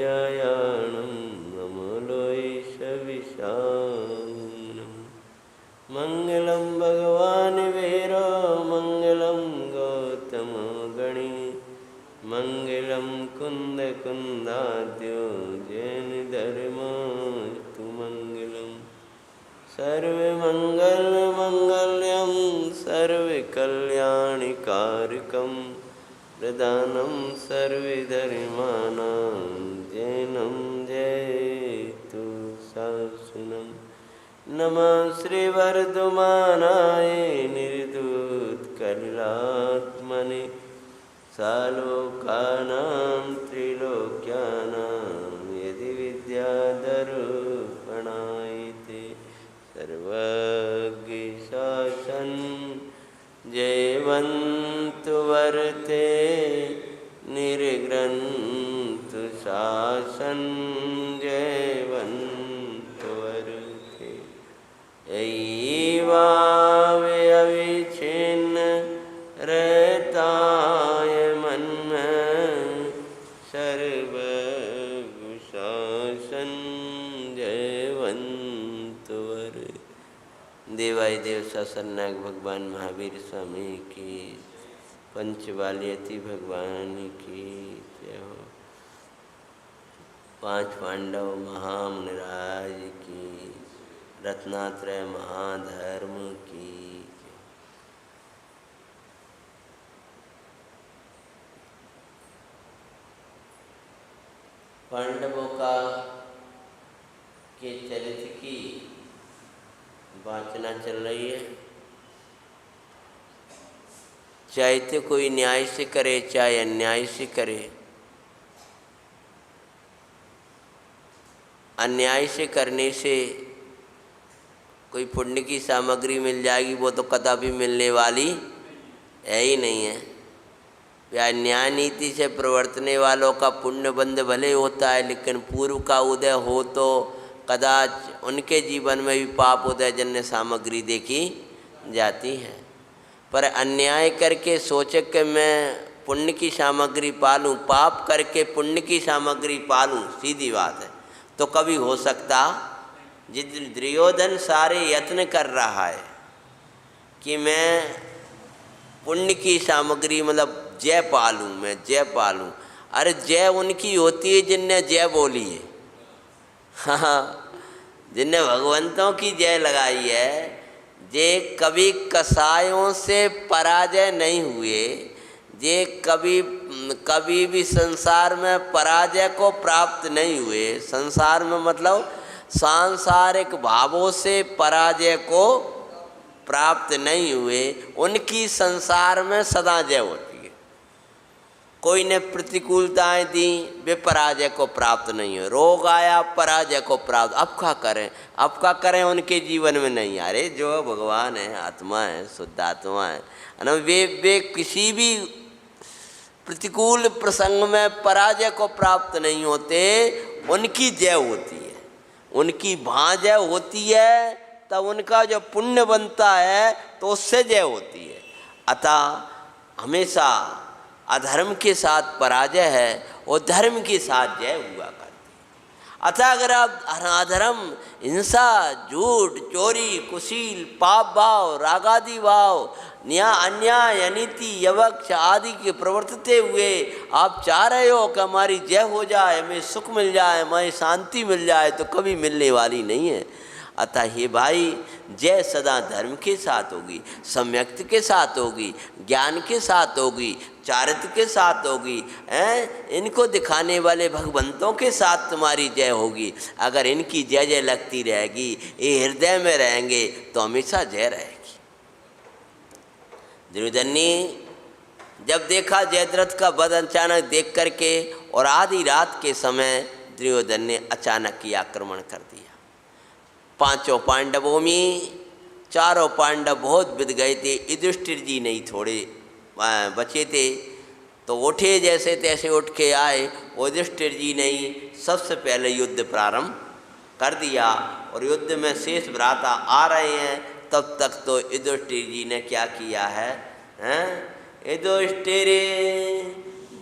वज्रयाणं नमलोऽशविशानम्। मङ्गलं भगवान् वीरो मङ्गलं गौतमो गणी, मङ्गलं कुन्दकुन्दाद्यो जैनधर्मस्तु मङ्गलम्। सर्वमङ्गलमङ्गल्यं सर्वकल्याणकारकं, प्रदानं सर्वधर्माणां जैनं जयतु शासनम्। नमः श्रीवर्धमानाय निर्धूतकलात्मने, सालोकानां त्रिलोक्यानां यदि विद्याधरूपणायते। सर्वज्ञ शासन जयवन्तु वर्ते, निर्ग्रन्थु शासन जयवन्तु वर्ते। ऐवावे अविच्छिन्न रहताय मन में, सर्वज्ञ शासन जयवन्तु वर्ते। देवादिदेव ससन्नाग भगवान महावीर स्वामी की, पंचबालियती भगवान की जय हो। पांच पांडव महामुनिराज की, रत्नात्रय महाधर्म की। पांडवों का के चरित्र की वाचना चल रही है। चाहे तो कोई न्याय से करे चाहे अन्याय से करे, अन्याय से करने से कोई पुण्य की सामग्री मिल जाएगी वो तो कदापि मिलने वाली है ही नहीं है। या न्याय नीति से प्रवर्तने वालों का पुण्य बंध भले होता है, लेकिन पूर्व का उदय हो तो कदाच उनके जीवन में भी पाप उदय जन्य सामग्री देखी जाती है। पर अन्याय करके सोचे कि मैं पुण्य की सामग्री पालूं, पाप करके पुण्य की सामग्री पालूं, सीधी बात है, तो कभी हो सकता। जिस दुर्योधन सारे यत्न कर रहा है कि मैं पुण्य की सामग्री मतलब जय पालूं, मैं जय पालूं। अरे जय उनकी होती है जिनने जय बोली है, हाँ, जिनने भगवंतों की जय लगाई है। जे कभी कसायों से पराजय नहीं हुए, जे कभी भी संसार में पराजय को प्राप्त नहीं हुए। संसार में मतलब सांसारिक भावों से पराजय को प्राप्त नहीं हुए, उनकी संसार में सदा जय होती है। कोई ने प्रतिकूलताएं दी, वे पराजय को प्राप्त नहीं हो। रोग आया, पराजय को प्राप्त। अब क्या करें उनके जीवन में नहीं। अरे जो भगवान है, आत्मा है, शुद्ध आत्मा है ना, वे किसी भी प्रतिकूल प्रसंग में पराजय को प्राप्त नहीं होते, उनकी जय होती है, उनकी भाजय होती है। तब उनका जो पुण्य बनता है तो उससे जय होती है। अतः हमेशा अधर्म के साथ पराजय है और धर्म के साथ जय हुआ करती है। अतः अगर आप अधर्म, हिंसा, झूठ, चोरी, कुशील, पाप भाव, रागादि भाव, अन्याय, अनीति, यवक्ष आदि के प्रवर्तते हुए आप चाह रहे हो कि हमारी जय हो जाए, हमें सुख मिल जाए, हमें शांति मिल जाए, तो कभी मिलने वाली नहीं है। अतः हे भाई, जय सदा धर्म के साथ होगी, सम्यक्त के साथ होगी, ज्ञान के साथ होगी, चारित्र के साथ होगी, इनको दिखाने वाले भगवंतों के साथ तुम्हारी जय होगी। अगर इनकी जय जय लगती रहेगी, ये हृदय में रहेंगे, तो हमेशा जय रहेगी। दुर्योधन ने जब देखा जयद्रथ का वध अचानक देख करके, और आधी रात के समय दुर्योधन ने अचानक ही आक्रमण कर दिया। पांचों पांडवों में चारों पांडव बहुत बिद गए थे, युधिष्ठिर जी नहीं थोड़े बचे थे। तो उठे जैसे तैसे उठ के आए, युधिष्ठिर जी ने सबसे पहले युद्ध प्रारंभ कर दिया। और युद्ध में शेष भ्राता आ रहे हैं, तब तक तो युधिष्ठिर जी ने क्या किया है, युधिष्ठिर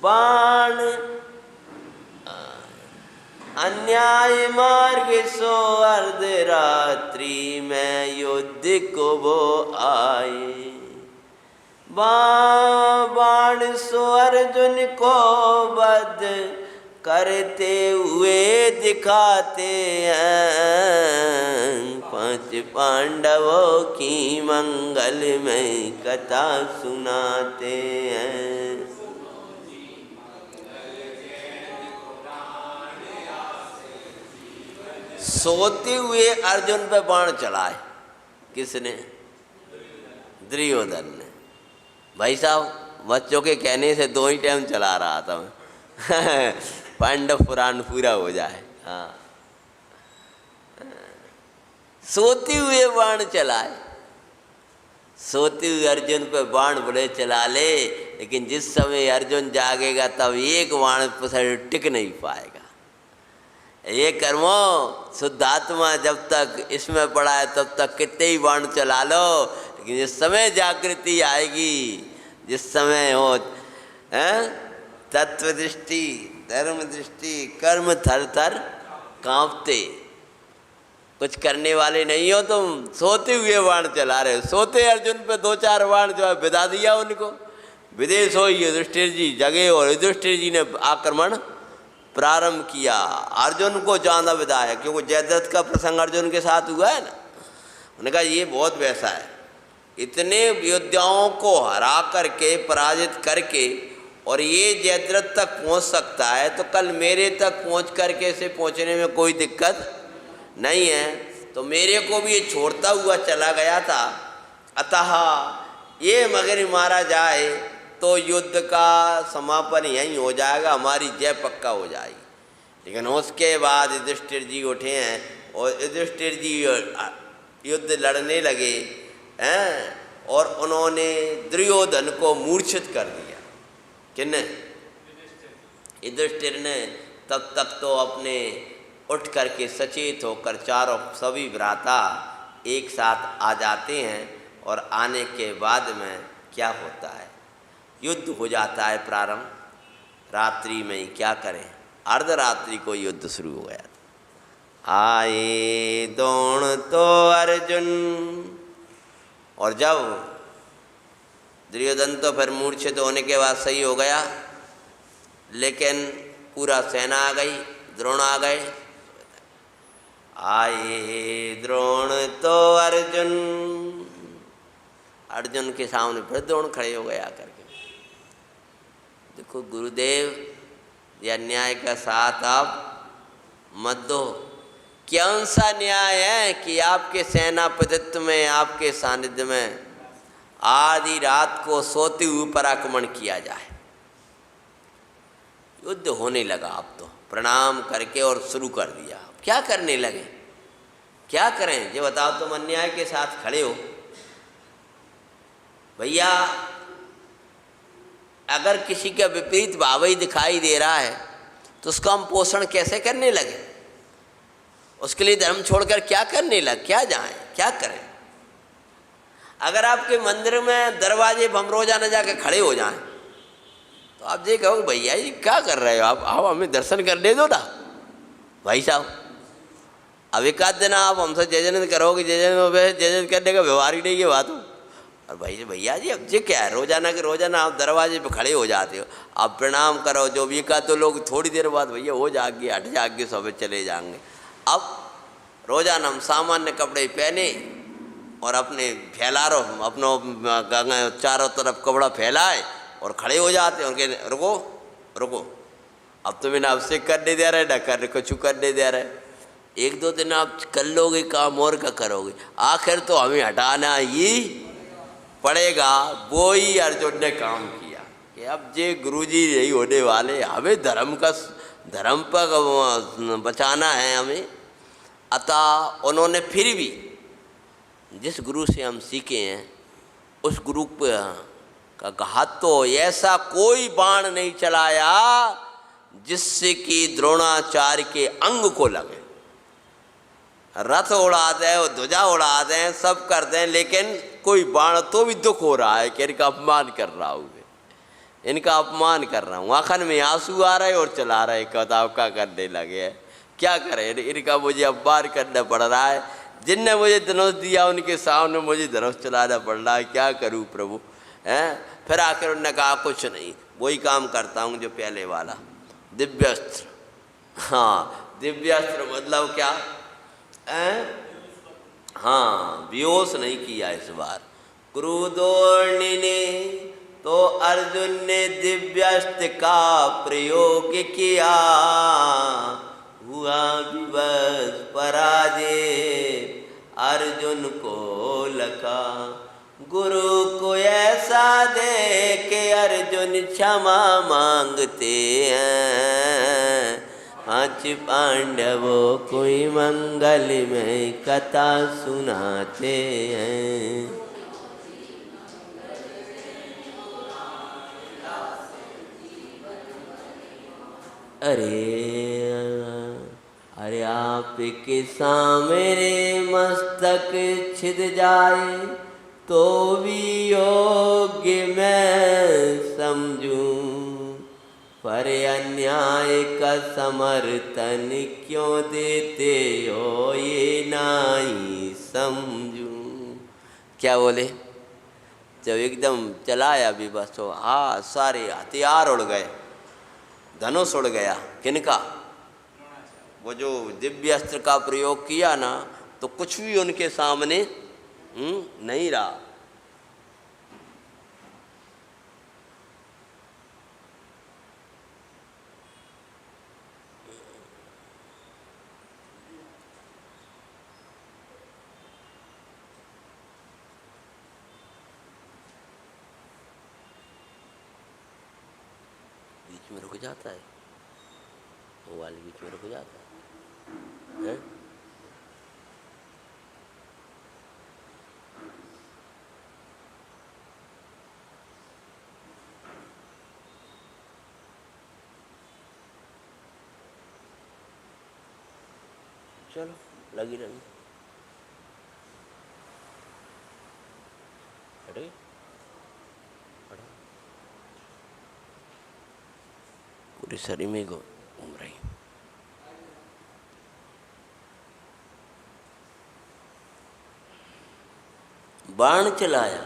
बाण अन्याय मार्ग सो अर्धरात्रि में युद्ध को वो आए। बाण सो अर्जुन को वध करते हुए दिखाते हैं। 5 पांडवों की मंगलमय कथा सुनाते हैं। सोते हुए अर्जुन पे बाण चलाए। किसने? दुर्योधन ने। भाई साहब बच्चों के कहने से 2 ही टाइम चला रहा था मैं पांडव पुराण पूरा हो जाए। हाँ, सोते हुए बाण चलाए। सोते हुए अर्जुन पे बाण बोले चला ले, लेकिन जिस समय अर्जुन जागेगा तब एक बाण पर टिक नहीं पाएगा। ये कर्मो शुद्ध आत्मा जब तक इसमें पड़ा है तब तक कितने ही बाण चला लो, लेकिन जिस समय जागृति आएगी, जिस समय हो तत्व दृष्टि, धर्म दृष्टि, कर्म थर थर कांपते। कुछ करने वाले नहीं हो तुम, सोते हुए बाण चला रहे हो। सोते अर्जुन पे 2-4 बाण जो है विदा दिया उनको। विदेश हो युधिष्ठिर जी जगे और युधिष्ठिर जी ने आक्रमण प्रारंभ किया। अर्जुन को ज़्यादा विदा है, क्योंकि जयद्रथ का प्रसंग अर्जुन के साथ हुआ है ना। उन्होंने कहा ये बहुत वैसा है, इतने योद्धाओं को हरा करके पराजित करके और ये जयद्रथ तक पहुंच सकता है, तो कल मेरे तक पहुंच करके से पहुंचने में कोई दिक्कत नहीं है। तो मेरे को भी ये छोड़ता हुआ चला गया था, अतः ये मगर मारा जाए तो युद्ध का समापन यहीं हो जाएगा, हमारी जय पक्का हो जाएगी। लेकिन उसके बाद युधिष्ठिर जी उठे हैं और युधिष्ठिर जी युद्ध लड़ने लगे हैं, और उन्होंने दुर्योधन को मूर्छित कर दिया। किसने? युधिष्ठिर ने। तब तक तो अपने उठ करके सचेत होकर चारों सभी भ्राता एक साथ आ जाते हैं, और आने के बाद में क्या होता है, युद्ध हो जाता है प्रारंभ। रात्रि में ही क्या करें, अर्धरात्रि को युद्ध शुरू हो गया था। आए द्रोण तो अर्जुन, और जब दुर्योधन तो फिर मूर्छित होने के बाद सही हो गया, लेकिन पूरा सेना आ गई, द्रोण आ गए। आए द्रोण तो अर्जुन, अर्जुन के सामने फिर द्रोण खड़े हो गए आकर के। देखो गुरुदेव, यह न्याय का साथ आप मत दो। कौन सा न्याय है कि आपके सेनापतित्व में, आपके सानिध्य में आधी रात को सोते हुए पर आक्रमण किया जाए। युद्ध होने लगा। आप तो प्रणाम करके और शुरू कर दिया। क्या करने लगे, क्या करें ये बताओ। तुम अन्याय के साथ खड़े हो भैया, अगर किसी का विपरीत भाव ही दिखाई दे रहा है तो उसका हम पोषण कैसे करने लगे। उसके लिए धर्म छोड़कर क्या करने लगे, क्या जाएं, क्या करें। अगर आपके मंदिर में दरवाजे पर हम रोजाना जाके खड़े हो जाएं तो आप ये कहोगे भैया जी क्या कर रहे हो आप, आओ हमें दर्शन करने दो ना भाई साहब। अब एक आध दिन आप हमसे जय जन करोगे, जय जन करने का व्यवहार ही नहीं है बात। और भाई भैया जी अब ये क्या है, रोजाना के रोजाना आप दरवाजे पे खड़े हो जाते हो, आप प्रणाम करो जो भी का, तो लोग थोड़ी देर बाद भैया वो जागे हट जाके सब चले जाएंगे। अब रोजाना हम सामान्य कपड़े पहने और अपने फैला रहो, अपना चारों तरफ कपड़ा फैलाए और खड़े हो जाते हैं। उनके रुको रुको, अब तो मैंने आपसे करने दे रहे, ना कर कुछ करने दे रहे। 1-2 दिन आप कर लोगे काम और क्या करोगे, आखिर तो हमें हटाना ही पड़ेगा। वो ही अर्जुन ने काम किया कि अब जे गुरुजी यही होने वाले, हमें धर्म पर बचाना है हमें। अतः उन्होंने फिर भी जिस गुरु से हम सीखे हैं उस गुरु का घात तो ऐसा कोई बाण नहीं चलाया जिससे कि द्रोणाचार्य के अंग को लगे। रथ उड़ा दें, ध्वजा उड़ा दें, सब कर दें, लेकिन कोई बाण तो भी दुख हो रहा है कि इनका अपमान कर रहा हूँ, इनका अपमान कर रहा हूँ। आंखन में आंसू आ रहे और चला रहे, कताब का करने लगे। क्या करें, इनका मुझे अब पार करना पड़ रहा है। जिनने मुझे धनुष दिया उनके सामने मुझे धनुष चलाना पड़ रहा है, क्या करूं प्रभु हैं। फिर आखिर उन्होंने कहा कुछ नहीं, वही काम करता हूं जो पहले वाला, दिव्यास्त्र। हाँ, दिव्यास्त्र मतलब क्या है? हाँ, बेहोश नहीं किया इस बार। क्रोधोर्णी ने तो अर्जुन ने दिव्यास्त्र का प्रयोग किया, हुआ विवश पराजय अर्जुन को लखा। गुरु को ऐसा दे के अर्जुन क्षमा मांगते हैं, पांच पांडवों कोई मंगल में कथा सुनाते हैं। अरे आपके सामने मस्तक छिद जाए तो भी योग्य मैं समझूं, पर अन्याय का समर्थन क्यों देते हो ये नहीं समझूं। क्या बोले? जब एकदम चलाया भी बस तो हाँ, सारे हथियार उड़ गए, धनुष उड़ गया। किनका? वो जो दिव्य अस्त्र का प्रयोग किया ना, तो कुछ भी उनके सामने नहीं रहा। बीच में रुक जाता है, वो वाले बीच में रुक जाता है। चलो लगी रही, हटे पूरे शरीर में घूम रही। बाण चलाया,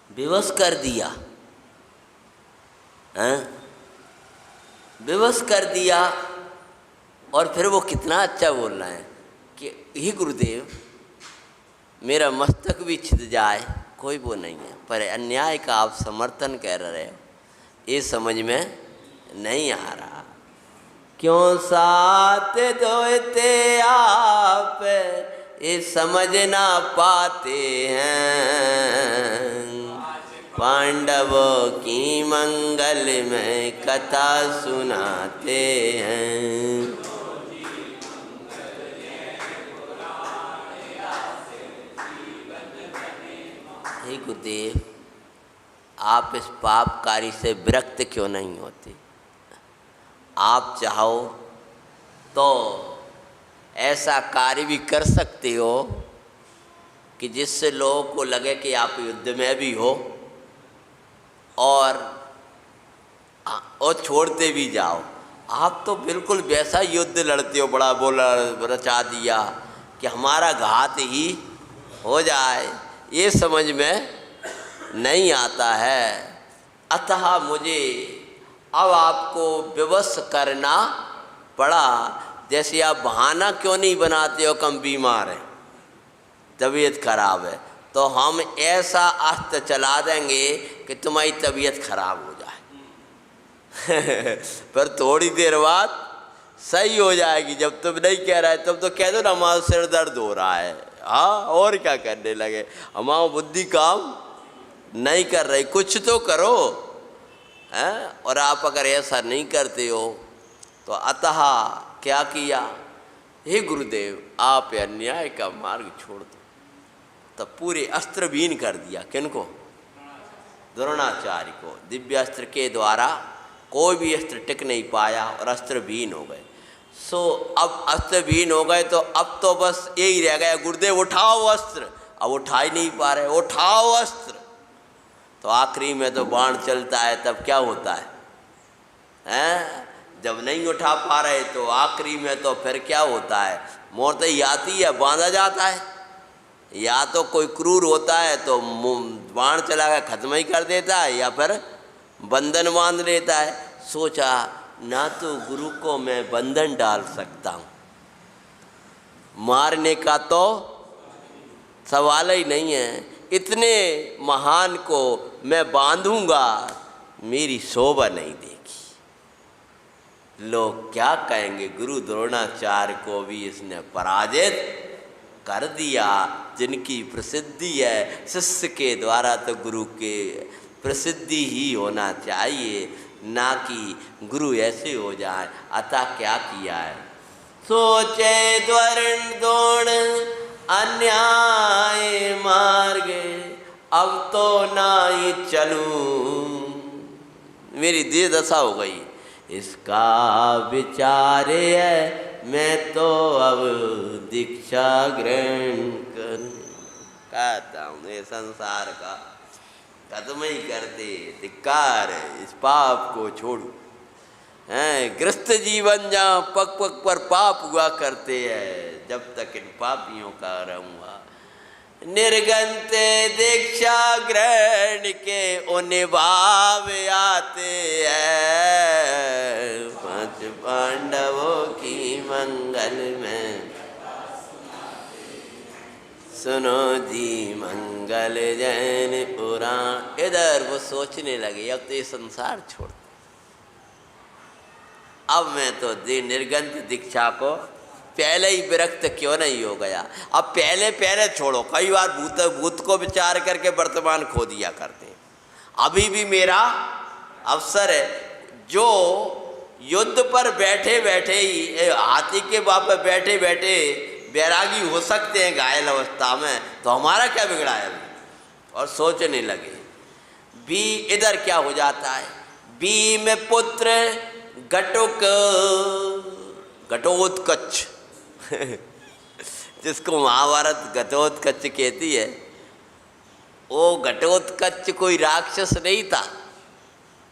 विवश कर दिया, विवश कर दिया। और फिर वो कितना अच्छा बोल रहा है कि हे गुरुदेव, मेरा मस्तक भी छिद जाए कोई वो नहीं है, पर अन्याय का आप समर्थन कर रहे हो, ये समझ में नहीं आ रहा। क्यों साथ धोते आप ये समझ ना पाते हैं, पांडवों की मंगल में कथा सुनाते हैं। हे गुरुदेव, आप इस पाप कार्य से विरक्त क्यों नहीं होते? आप चाहो तो ऐसा कार्य भी कर सकते हो कि जिससे लोगों को लगे कि आप युद्ध में भी हो और छोड़ते भी जाओ। आप तो बिल्कुल वैसा युद्ध लड़ते हो, बड़ा बोला रचा दिया कि हमारा घात ही हो जाए, ये समझ में नहीं आता है। अतः मुझे अब आपको विवश करना पड़ा। जैसे आप बहाना क्यों नहीं बनाते हो कि हम बीमार हैं, तबीयत खराब है, तो हम ऐसा अस्त्र चला देंगे कि तुम्हारी तबीयत खराब हो जाए पर थोड़ी देर बाद सही हो जाएगी। जब तुम नहीं कह रहे तब तो कह दो ना हमारा सिर दर्द हो रहा है, हाँ, और क्या करने लगे, हमारा बुद्धि काम नहीं कर रही, कुछ तो करो हैं। और आप अगर ऐसा नहीं करते हो तो अतः क्या किया? हे गुरुदेव, आप अन्याय का मार्ग छोड़ दो। तब पूरे अस्त्रहीन कर दिया। किनको? द्रोणाचार्य को। दिव्यास्त्र के द्वारा कोई भी अस्त्र टिक नहीं पाया और अस्त्रहीन हो गए। सो अब अस्त्रहीन हो गए तो अब तो बस यही रह गया, गुरुदेव उठाओ अस्त्र। अब उठा ही नहीं पा रहे, उठाओ अस्त्र। तो आखिरी में तो बाण चलता है, तब क्या होता है, जब नहीं उठा पा रहे तो आखिरी में तो फिर क्या होता है, मौत ही आती है, बांधा जाता है। या तो कोई क्रूर होता है तो बाण चला कर खत्म ही कर देता है, या फिर बंधन बांध लेता है। सोचा ना तो गुरु को मैं बंधन डाल सकता हूँ, मारने का तो सवाल ही नहीं है, इतने महान को मैं बांधूंगा, मेरी शोभा नहीं देगी। लोग क्या कहेंगे, गुरु द्रोणाचार्य को भी इसने पराजित कर दिया। जिनकी प्रसिद्धि है, शिष्य के द्वारा तो गुरु के प्रसिद्धि ही होना चाहिए, ना कि गुरु ऐसे हो जाए। अतः क्या किया है, सोचे द्रोण अन्याय मार्ग, अब तो ना ही चलूं, मेरी देह दशा हो गई, इसका विचार है, मैं तो अब दीक्षा ग्रहण कर। कहता हूँ ये संसार का खत्म ही करते, धिक्कार है, इस पाप को छोड़ो। हैं ग्रस्त जीवन जहाँ पग पग पर पाप हुआ करते हैं, जब तक इन पापियों का रहूँगा। निर्गंते दीक्षा ग्रहण के उन्हें भाव आते हैं, पांच पांडवों की मंगल में सुनो जी मंगल जैन पुराण। इधर वो सोचने लगे अब तो ये संसार छोड़, अब मैं तो निर्गंत दीक्षा को पहले ही विरक्त क्यों नहीं हो गया। अब पहले छोड़ो, कई बार भूत को विचार करके वर्तमान खो दिया करते हैं। अभी भी मेरा अवसर है, जो युद्ध पर बैठे बैठे ही हाथी के बाप पर बैठे बैठे बैरागी हो सकते हैं घायल अवस्था में, तो हमारा क्या बिगड़ा है अभी। और सोचने लगे भी इधर क्या हो जाता है, भीम पुत्र घटोत्कच जिसको महाभारत घटोत्कच कहती है, वो घटोत्कच कोई राक्षस नहीं था।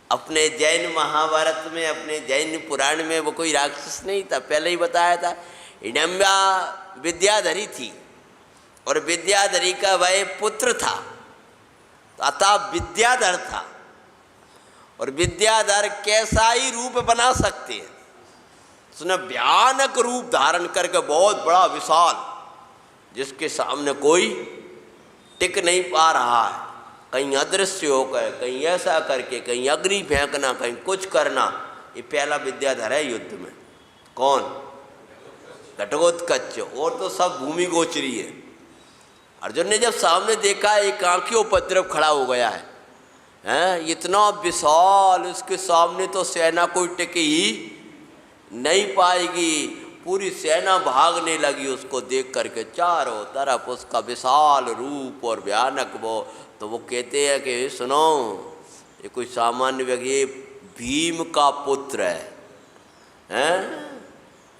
अपने जैन महाभारत में, अपने जैन पुराण में वो कोई राक्षस नहीं था, पहले ही बताया था। हिडम्बा विद्याधरी थी और विद्याधरी का वह पुत्र था, अतः विद्याधर था। और विद्याधर कैसा ही रूप बना सकते हैं, उसने भयानक रूप धारण करके बहुत बड़ा विशाल, जिसके सामने कोई टिक नहीं पा रहा है, कहीं अदृश्य होकर, कहीं ऐसा करके, कहीं अग्नि फेंकना, कहीं कुछ करना। ये पहला विद्याधर है युद्ध में। कौन? घटोत्कच। और तो सब भूमि गोचरी है। अर्जुन ने जब सामने देखा एक आंखी उपद्रव खड़ा हो गया है, इतना विशाल, उसके सामने तो सेना कोई टिके ही नहीं पाएगी। पूरी सेना भागने लगी उसको देख करके, चारों तरफ उसका विशाल रूप और भयानक वो। तो वो कहते हैं कि सुनो, ये कोई सामान्य व्यक्ति, भीम का पुत्र है,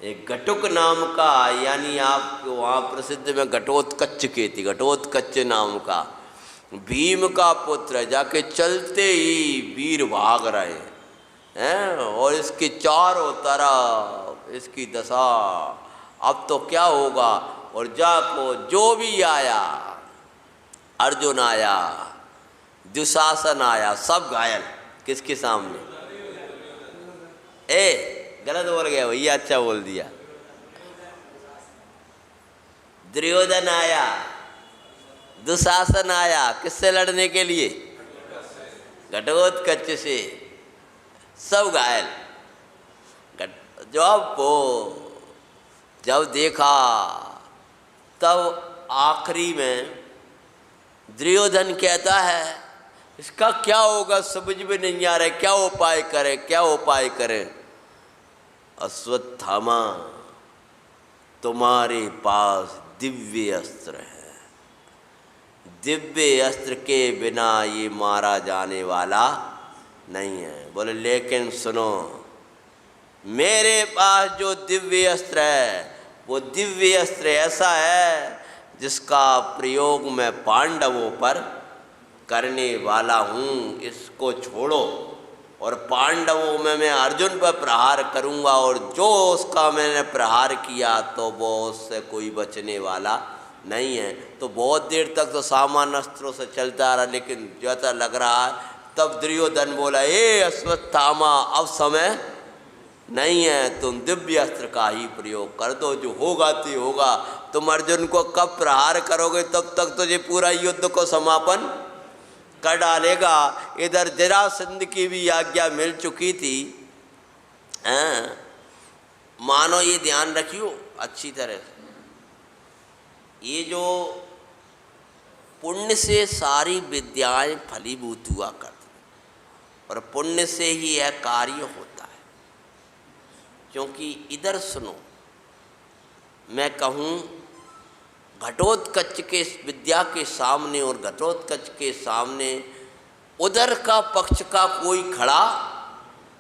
एक घटुक नाम का, यानी आप वहाँ प्रसिद्ध में घटोत्कच कहती, घटोत्कच नाम का भीम का पुत्र है। जाके चलते ही वीर भाग रहे हैं, और इसके चारों तरफ इसकी दशा। अब तो क्या होगा। और जाको जो भी आया, अर्जुन आया, दुशासन आया, सब घायल। किसके सामने? गलत बोल गया भैया, अच्छा बोल दिया। दुर्योधन आया, दुशासन आया, किससे लड़ने के लिए? घटोत्कच से, सब घायल। जब देखा, तब आखिरी में दुर्योधन कहता है इसका क्या होगा, समझ में नहीं आ रहा है, क्या उपाय करे, क्या उपाय करे। अश्वत्थामा, तुम्हारे पास दिव्य अस्त्र है, दिव्य अस्त्र के बिना ये मारा जाने वाला नहीं है। बोले लेकिन सुनो, मेरे पास जो दिव्य अस्त्र है, वो दिव्य अस्त्र ऐसा है जिसका प्रयोग मैं पांडवों पर करने वाला हूँ, इसको छोड़ो और पांडवों में मैं अर्जुन पर प्रहार करूंगा, और जो उसका मैंने प्रहार किया तो वो उससे कोई बचने वाला नहीं है। तो बहुत देर तक तो सामान्य अस्त्रों से चलता रहा, लेकिन जैसा लग रहा है तब दुर्योधन बोला, ए अश्वत्थामा, अब समय नहीं है, तुम दिव्य अस्त्र का ही प्रयोग कर दो, जो होगा तो होगा। तुम अर्जुन को कब प्रहार करोगे तब तक तुझे पूरा युद्ध को समापन कर डालेगा। इधर जरासंध की भी आज्ञा मिल चुकी थी। मानो ये ध्यान रखियो अच्छी तरह से, ये जो पुण्य से सारी विद्याएं फलीभूत हुआ करती, और पुण्य से ही यह कार्य होता है। क्योंकि इधर सुनो, मैं कहूँ घटोत्कच के विद्या के सामने और घटोत्कच के सामने उधर का पक्ष का कोई खड़ा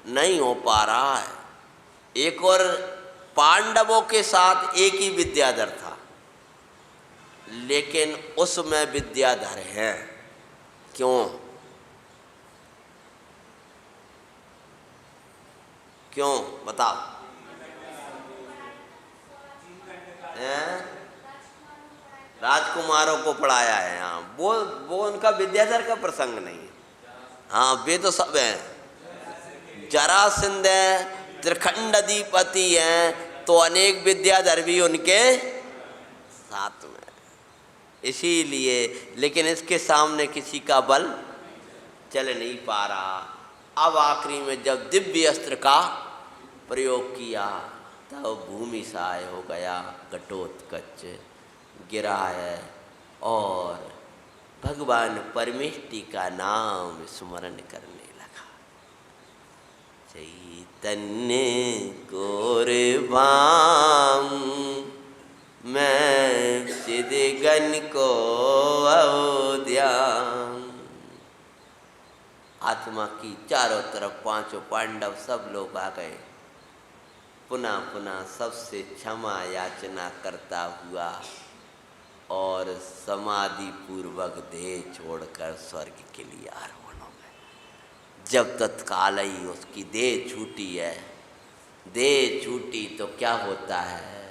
नहीं हो पा रहा है। एक और पांडवों के साथ एक ही विद्याधर था, लेकिन उसमें विद्याधर है। क्यों? क्यों बताओ? राजकुमारों को पढ़ाया है। हाँ, वो उनका विद्याधर का प्रसंग नहीं है। हाँ, वे तो सब हैं। जरासंध है, त्रिखंड अधिपति हैं, तो अनेक विद्याधर भी उनके साथ में, इसीलिए। लेकिन इसके सामने किसी का बल चल नहीं पा रहा। अब आखिरी में जब दिव्य अस्त्र का प्रयोग किया तब भूमि सहाय हो गया, घटोत्कच गिरा है, और भगवान परमेष्टि का नाम स्मरण करने लगा। चैतन्य गौरवाम मैं चिदगन को अवध्याम। आत्मा की चारों तरफ पांचों पांडव सब लोग आ गए। पुनः पुनः सबसे क्षमा याचना करता हुआ और समाधि पूर्वक देह छोड़कर स्वर्ग के लिए आरोहण हो गए। जब तत्काल ही उसकी देह छूटी है, देह छूटी तो क्या होता है?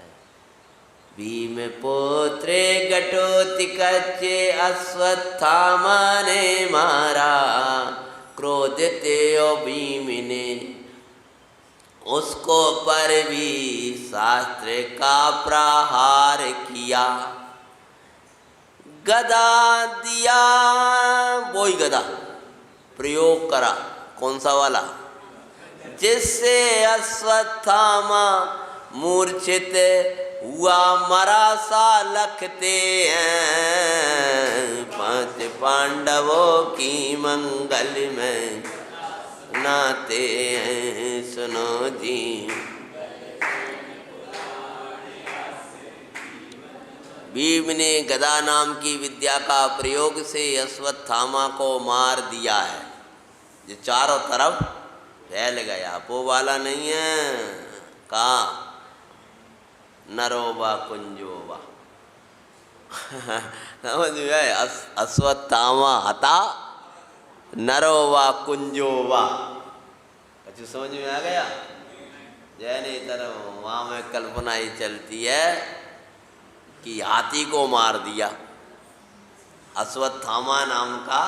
भीम पुत्रे घटोत्कच अश्वत्थामा ने मारा, क्रोधित भीम ने उसको पर भी शास्त्र का प्रहार किया। गदा दिया, वही गदा प्रयोग करा। कौन सा वाला? जिससे अश्वत्थामा मूर्छित हुआ, मरा सा लखते हैं। पांच पांडवों की मंगल में नाते हैं, सुनो जी। भीम ने गदा नाम की विद्या का प्रयोग से अश्वत्थामा को मार दिया है, जो चारों तरफ फैल गया। वो वाला नहीं है का नरोवा कुंजोवा। समझ में? अश्वत्थामा हता नरोवा कुंजोवा। अच्छा, समझ में आ गया? जैने तरह वहाँ में कल्पना ही चलती है कि हाथी को मार दिया अश्वत्थामा नाम का,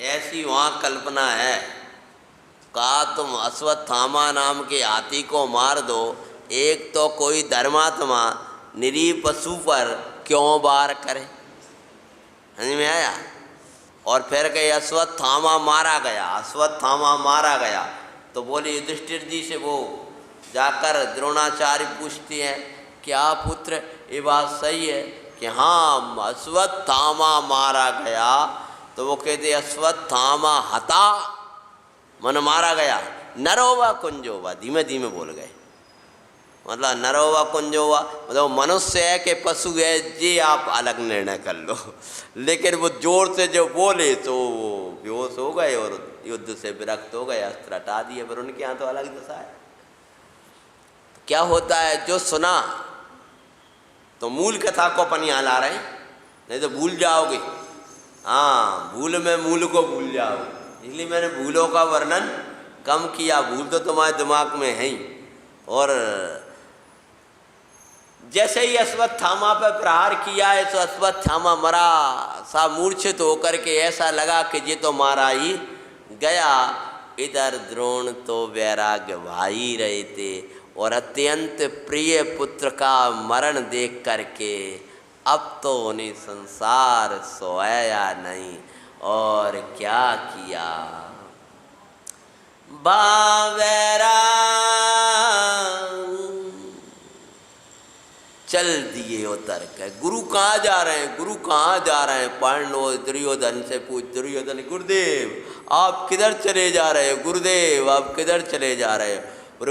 ऐसी वहाँ कल्पना है। कहा तुम अश्वत्थामा नाम के हाथी को मार दो, एक तो कोई धर्मात्मा निरीह पशु पर क्यों वार करे? समझ में आया? और फिर कहे अश्वत्थामा मारा गया, अश्वत्थामा मारा गया। तो बोले युधिष्ठिर जी से वो जाकर द्रोणाचार्य पूछते हैं, क्या पुत्र ये बात सही है कि हाँ अश्वत्थामा मारा गया? तो वो कहते अश्वत्थामा हता, मन मारा गया। नरोवा कुंजोवा, धीमे धीमे बोल गए। मतलब नरोवा कुंजोवा मतलब मनुष्य है कि पशु है, ये आप अलग निर्णय कर लो। लेकिन वो जोर से जो बोले तो वो बेहोश हो गए और युद्ध से विरक्त हो गए, अस्त्र हटा दिए। पर उनके यहाँ तो अलग दशा है। क्या होता है, जो सुना तो मूल कथा को अपन यहाँ ला रहे हैं, नहीं तो भूल जाओगे। हाँ, भूल में मूल को भूल जाओगे। इसलिए मैंने भूलों का वर्णन कम किया। भूल तो तुम्हारे दिमाग में है ही। और जैसे ही अश्वत्थामा पर प्रहार किया है तो अश्वत्थामा मरा सा मूर्छित होकर के, ऐसा लगा कि ये तो मारा ही गया। इधर द्रोण तो वैराग्य भाई रहे थे और अत्यंत प्रिय पुत्र का मरण देख करके अब तो उन्हें संसार सोया नहीं। और क्या किया, बावैरा चल दिए उतर के। गुरु कहाँ जा रहे हैं, गुरु कहाँ जा रहे हैं? पांडव दुर्योधन से पूछ, दुर्योधन गुरुदेव आप किधर चले जा रहे हो? गुरुदेव आप किधर चले जा रहे हो?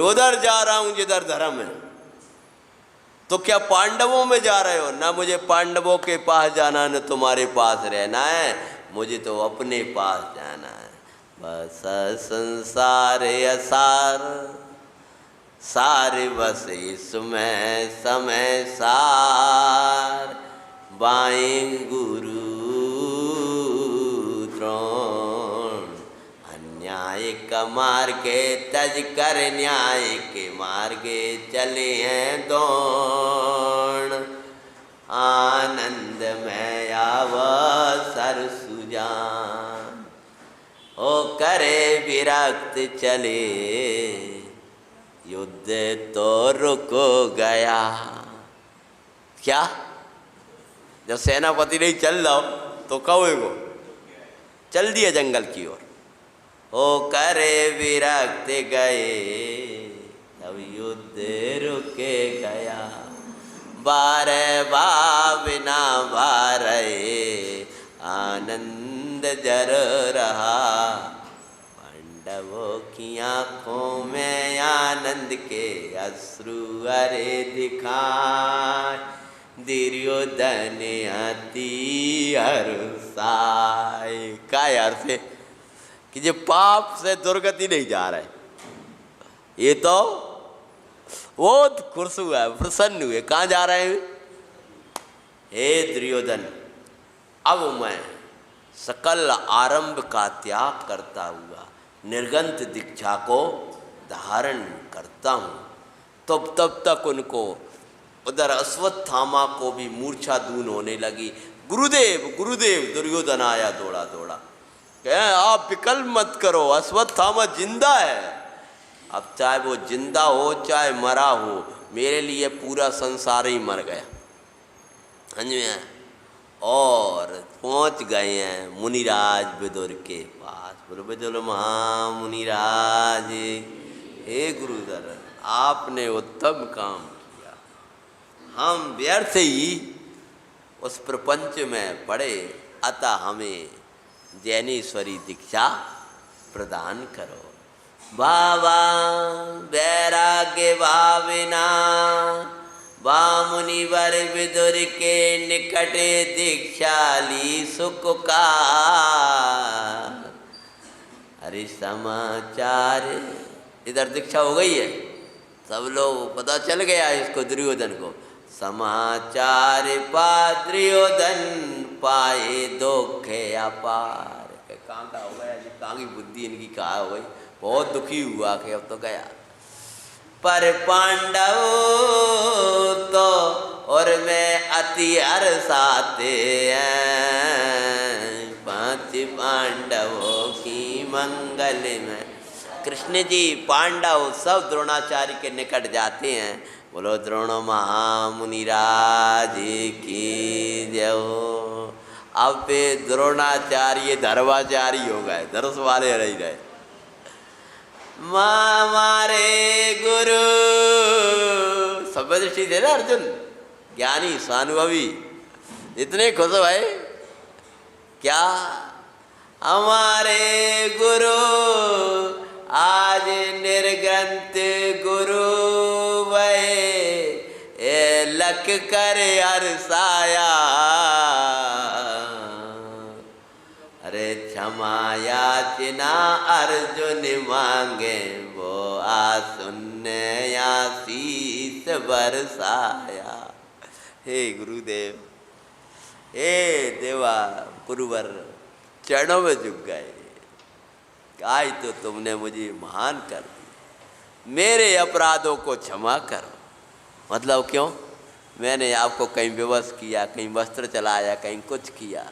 उधर जा रहा हूँ जिधर धर्म है। तो क्या पांडवों में जा रहे हो? ना मुझे पांडवों के पास जाना न तुम्हारे पास रहना है, मुझे तो अपने पास जाना है। बस संसार असार सारे बस इसमें समय सार। बाएं गुरु द्रोण अन्याय का मार्गे तज कर न्याय के मार्गे चले हैं दौड़। आनंद में अवसर सुजान ओ करे विरक्त चले, युद्ध तो रुक गया। क्या जब सेनापति नहीं चल रहा तो कौवे को चल दिया जंगल की ओर। ओ करे विरक्त गए तब युद्ध रुके गया। बारे भावना बारे आनंद जर रहा। पांडवों की आँखों में आनंद के अश्रु अरे दिखाए। दुर्योधन अति हर्षाए। क्या यार से कि ये पाप से दुर्गति नहीं जा रहे, ये तो बहुत खुश हुआ है, प्रसन्न हुए। कहाँ जा रहे हैं? हे दुर्योधन अब मैं सकल आरंभ का त्याग करता हुआ निर्गंत दीक्षा को धारण करता हूँ। तब तक उनको उधर अश्वत्थामा को भी मूर्छा दून होने लगी। गुरुदेव गुरुदेव दुर्योधन आया दौड़ा दौड़ा, कह आप विकल्प मत करो, अश्वत्थामा जिंदा है। अब चाहे वो जिंदा हो चाहे मरा हो, मेरे लिए पूरा संसार ही मर गया। समझ और पहुँच गए हैं मुनिराज विदुर के पास। बोलो विदुर महामुनिराज, हे गुरुधर आपने उत्तम काम किया। हम व्यर्थ ही उस प्रपंच में पड़े, अतः हमें जैनेश्वरी दीक्षा प्रदान करो। भावा वैराग्य भावना मुनिवर विदुर के निकट दीक्षा ली सुख का। अरे समाचार इधर दीक्षा हो गई है, सब लोग पता चल गया इसको दुर्योधन को। समाचार पा दुर्योधन पाए दुख अपार। कहाँ का हो गया, कहाँ की बुद्धि इनकी कहाँ हो गई, बहुत दुखी हुआ कि अब तो गया। पर पांडव तो और मैं अति हर्षाते हैं। 5 पांडवों की मंगल में। कृष्ण जी पांडव सब द्रोणाचार्य के निकट जाते हैं। बोलो द्रोण महामुनिराज की जय हो। अब पे द्रोणाचार्य धर्माचार्य हो गए, धर्ष वाले रह गए। हमारे गुरु सब दृष्टि थे ना अर्जुन, ज्ञानी स्वानुभवी, इतने खुश भाई। क्या हमारे गुरु आज निर्ग्रंथ गुरु वै लख कर हर्षाया। अरे क्षमा याचना अर्जुन मांगे वो आसुन्य आशीष बरसाया। हे गुरुदेव, हे देवा गुरुवर चरणों में झुक गए। आज तो तुमने मुझे महान कर दिया, मेरे अपराधों को क्षमा करो। मतलब क्यों? मैंने आपको कहीं विवश किया, कहीं वस्त्र चलाया, कहीं कुछ किया।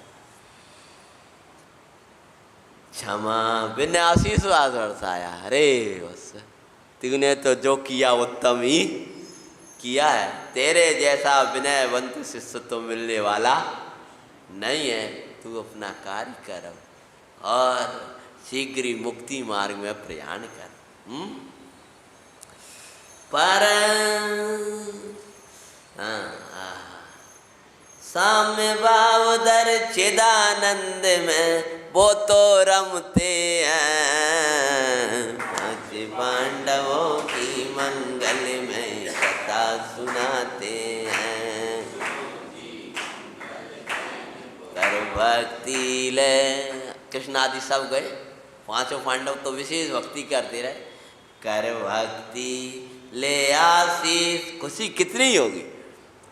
क्षमा बिना आशीर्वाद बरसाया। अरे बस तूने तो जो किया उत्तम ही किया है। तेरे जैसा विनयवंत शिष्य तो मिलने वाला नहीं है। तू अपना कार्य कर और शीघ्र ही मुक्ति मार्ग में प्रयाण कर। पर साम्य भाव दर चिदानंद में वो तो रमते हैं। पांच पांडवों की मंगल में कथा सुनाते हैं। कर भक्ति ले कृष्ण आदि सब गए, पांचों पांडव तो विशेष भक्ति करते रहे। कर भक्ति ले आशीष, खुशी कितनी होगी।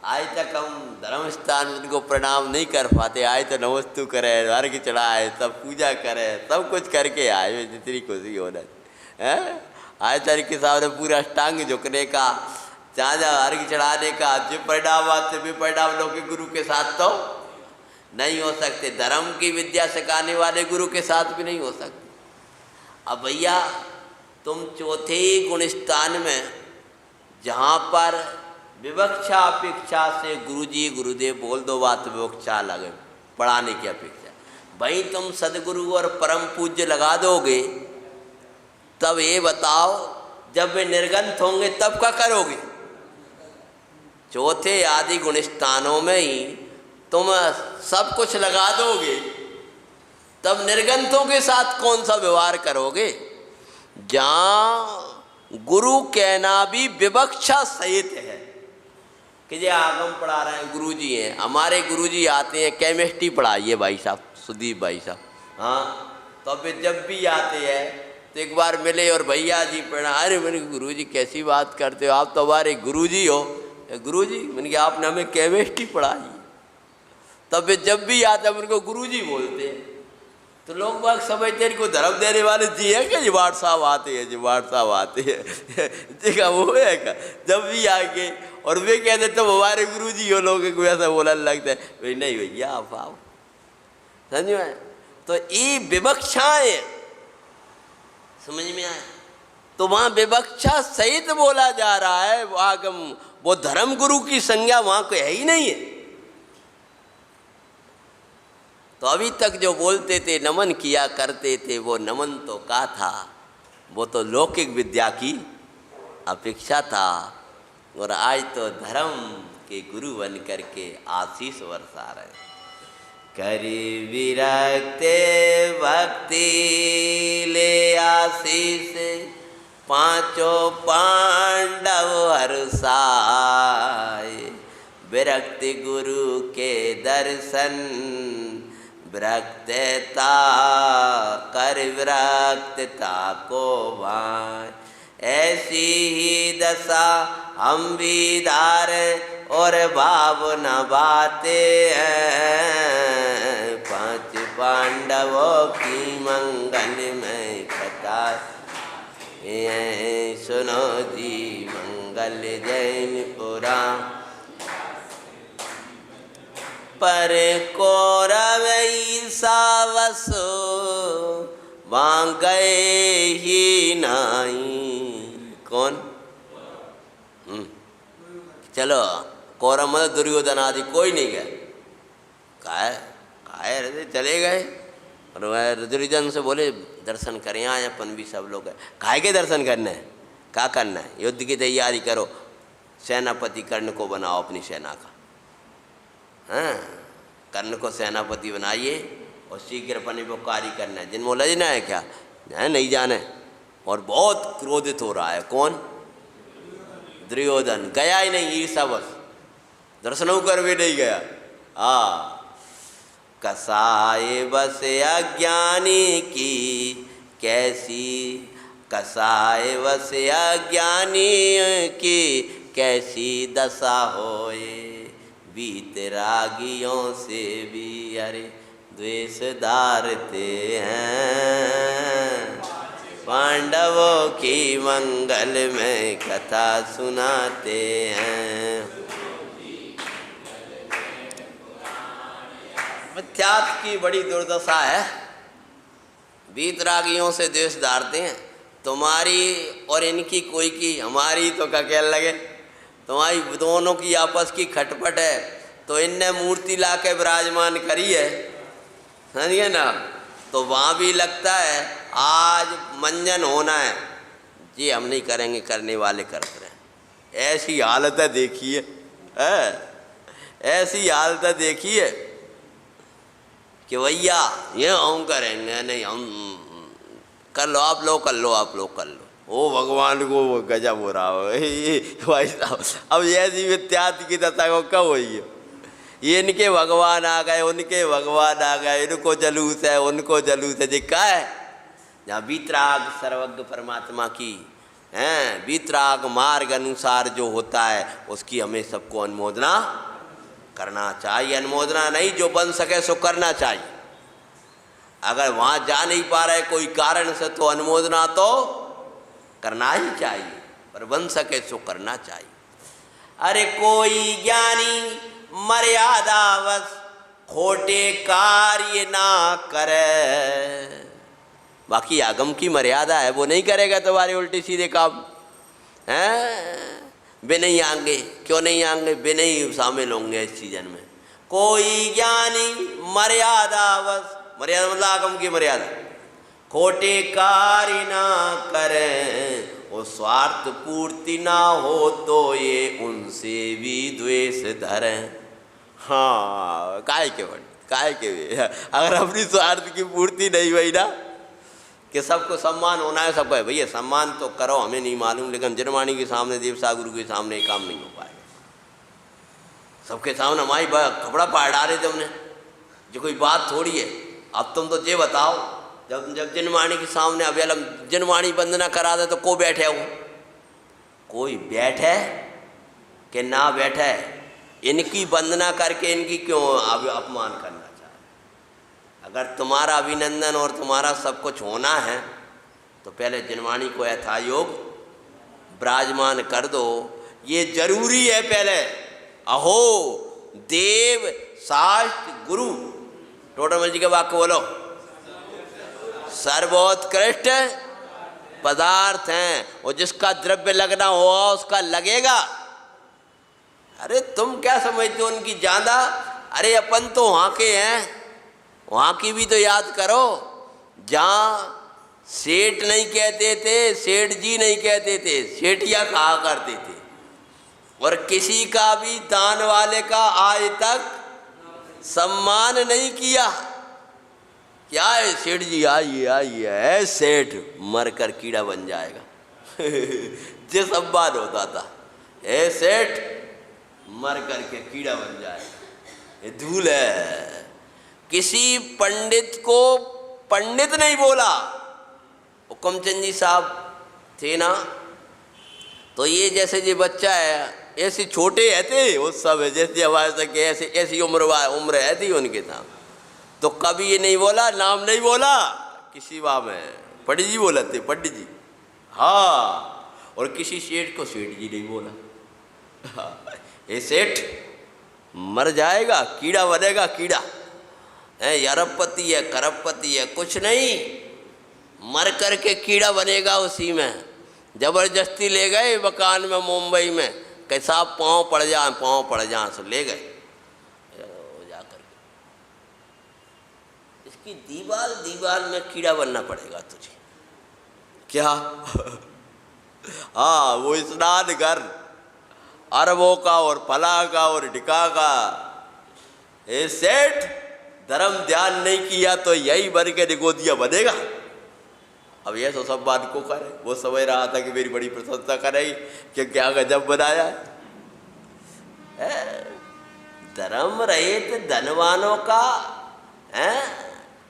आज तक हम धर्म स्थान उनको प्रणाम नहीं कर पाते, आज तो नमस्तु करे, अर्घ चढ़ाए, सब पूजा करे, सब कुछ करके आए, जितनी खुशी होना है। आज तरीके के सामने पूरा अष्टांग झुकने का, चाँदा अर्घ चढ़ाने का, जो परिणाम आते भी परिणाम लोग के गुरु के साथ तो नहीं हो सकते। धर्म की विद्या सिखाने वाले गुरु के साथ भी नहीं हो सकते। अब भैया तुम चौथे गुण स्थान में जहाँ पर विवक्षा अपेक्षा से गुरुजी गुरुदेव बोल दो बात विवक्षा लगे पढ़ाने की अपेक्षा, वहीं तुम सदगुरु और परम पूज्य लगा दोगे, तब ये बताओ जब वे निर्गंथ होंगे तब क्या करोगे? चौथे आदि गुण स्थानों में ही तुम सब कुछ लगा दोगे, तब निर्गंथों के साथ कौन सा व्यवहार करोगे? जहाँ गुरु कहना भी विवक्षा सहित है कि ये आगम पढ़ा रहे हैं, गुरुजी हैं, हमारे गुरुजी आते हैं, केमिस्ट्री पढ़ाइए भाई साहब, सुदीप भाई साहब, हाँ, तो फिर जब भी आते हैं तो एक बार मिले और भैया जी पढ़ा, अरे मैंने गुरुजी कैसी बात करते हो, आप तो हमारे गुरुजी हो। गुरुजी मैंने कहा आपने हमें केमिस्ट्री पढ़ाई। तब फिर जब भी आते हैं उनको गुरुजी बोलते हैं। तो लोग बाग समझते हैं को धर्म देने वाले जी है क्या, जिवाड़ साहब आते हैं, जिवाड़ साहब आते हैं, देखा वो है क्या, जब भी आगे और वे कहते तो हमारे गुरु जी हो, लोगों को ऐसा बोलने लगता है, भाई नहीं भैया आप आओ, समझ में। तो ये विवक्षाएं समझ में आए, तो वहाँ विवक्षा सहित बोला जा रहा है। वो धर्म गुरु की संज्ञा वहाँ को है ही नहीं है। तो अभी तक जो बोलते थे, नमन किया करते थे, वो नमन तो का था, वो तो लौकिक विद्या की अपेक्षा था। और आज तो धर्म के गुरु बन करके आशीष बरसा रहे। करी विरक्ते भक्ति ले आशीष, पांचों पांडव हर्षाए। विरक्ति गुरु के दर्शन, विरक्तता कर विरक्तता को भाई। ऐसी ही दशा हम भी धारे और भाव न बाते हैं। पांच पांडवों की मंगल में कथा सुनो जी, मंगल जैन पुराण। पर कौरव ईर्षावश वहाँ गए ही नहीं। कौन? चलो कौरव मतलब दुर्योधन आदि कोई नहीं गया, काहे रहते चले गए। और वह दुर्योधन से बोले दर्शन करें आए अपन भी सब लोग। काहे के दर्शन करना है, क्या करना है? युद्ध की तैयारी करो, सेनापति कर्ण को बनाओ अपनी सेना का। हाँ, कर्ण को सेनापति बनाइए और शीघ्र अपने को कार्य करना है। जिनमें उलझना है क्या है, नहीं जाना है। और बहुत क्रोधित हो रहा है। कौन? दुर्योधन। गया ही नहीं, ईर्षावश दर्शनों कर भी नहीं गया। हाँ, कसाय बस अज्ञानी की कैसी, कसाय बस अज्ञानी की कैसी दशा होए। वीतरागियों से भी अरे द्वेष धारते हैं। पांडवों की मंगल में कथा सुनाते हैं। मिथ्यात्व की बड़ी दुर्दशा है। वीतरागियों से द्वेष धारते हैं, तुम्हारी और इनकी कोई की, हमारी तो क्या कहने लगे, तुम्हारी दोनों की आपस की खटपट है, तो इनने मूर्ति ला के विराजमान करी है, समझिए ना। तो वहाँ भी लगता है आज मंजन होना है जी, हम नहीं करेंगे, करने वाले करते रहे। ऐसी हालत है देखिए, ऐसी हालत है देखिए कि भैया ये हम करेंगे नहीं, हम कर लो, आप लोग कर लो, आप लोग कर लो। ओ भगवान को गजब हो रहा हो भाई साहब। अब ऐसी वित्यात की दशा को कब हुई है? ये इनके भगवान आ गए, उनके भगवान आ गए, इनको जलूस है, उनको जलूस है। जी क्या है? जहाँ वीतराग सर्वज्ञ परमात्मा की हैं, वीतराग मार्ग अनुसार जो होता है उसकी हमें सबको अनुमोदना करना चाहिए। अनुमोदना नहीं, जो बन सके सो करना चाहिए। अगर वहाँ जा नहीं पा रहे कोई कारण से तो अनुमोदना तो करना ही चाहिए, पर बन सके सो करना चाहिए। अरे कोई ज्ञानी मर्यादावश खोटे कार्य ना करे। बाकी आगम की मर्यादा है, वो नहीं करेगा तुम्हारे उल्टे सीधे काम हैं। वे नहीं आएंगे, क्यों नहीं आएंगे? वे नहीं शामिल होंगे इस सीजन में। कोई ज्ञानी मर्यादावश, मर्यादा मतलब आगम की मर्यादा, खोटे कार्य ना करें, और स्वार्थ पूर्ति ना हो तो ये उनसे भी द्वेष धरें। हाँ, काय के अगर अपनी स्वार्थ की पूर्ति नहीं हुई ना, कि सबको सम्मान होना है, सबको है भैया सम्मान तो करो, हमें नहीं मालूम, लेकिन जनवाणी के सामने, देवसा गुरु के सामने ये काम नहीं हो पाएगा। सबके सामने हमारी कपड़ा पाड़ डाले तुमने, जो कोई बात थोड़ी है। अब तुम तो ये बताओ, जब जनवाणी के सामने अब अलग जनवाणी वंदना करा दे तो को बैठे हो? कोई बैठे कि ना बैठे? इनकी वंदना करके इनकी क्यों अपमान करना? अगर तुम्हारा अभिनंदन और तुम्हारा सब कुछ होना है तो पहले जनवाणी को यथायोग विराजमान कर दो, ये जरूरी है। पहले अहो देव शास्त्र गुरु, टोटल जी के वाक्य बोलो, सर्वोत्कृष्ट पदार्थ हैं, और जिसका द्रव्य लगना होगा उसका लगेगा। अरे तुम क्या समझते हो उनकी ज्यादा? अरे अपन तो वहाँ के हैं, वहाँ की भी तो याद करो। जहाँ सेठ नहीं कहते थे, सेठ जी नहीं कहते थे, सेठिया कहा करते थे। और किसी का भी दान वाले का आज तक सम्मान नहीं किया। क्या है सेठ जी, आइए आइए, है सेठ, मर कर कीड़ा बन जाएगा जो सम्मान होता था, है सेठ, मर कर के कीड़ा बन जाएगा, ये धूल है। किसी पंडित को पंडित नहीं बोला। हुक्मचंद जी साहब थे ना, तो ये जैसे ये बच्चा है, ऐसे छोटे है थे वो सब, जैसे हमारे तक ऐसे ऐसी उम्र है थी उनके साथ, तो कभी ये नहीं बोला, नाम नहीं बोला किसी बात में, पंडित जी बोला थे, पंडित जी। हाँ, और किसी सेठ को सेठ जी नहीं बोला। ये सेठ मर जाएगा, कीड़ा बनेगा, कीड़ा है, अरबपति है, करबपति है, कुछ नहीं, मर कर के कीड़ा बनेगा उसी में। जबरदस्ती ले गए मकान में मुंबई में, कैसा पाँव पड़ जाए सो ले गए जाकर। इसकी दीवार में कीड़ा बनना पड़ेगा तुझे, क्या? हाँ, वो स्नान घर अरबों का और फला का और ढिका का। ए सेठ, धर्म ध्यान नहीं किया तो यही बन के निगोदिया बनेगा। अब ये तो सब बात को करे, वो समझ रहा था कि मेरी बड़ी प्रशंसा करेगी कि क्या गजब बनाया है। धर्म रहित धनवानों का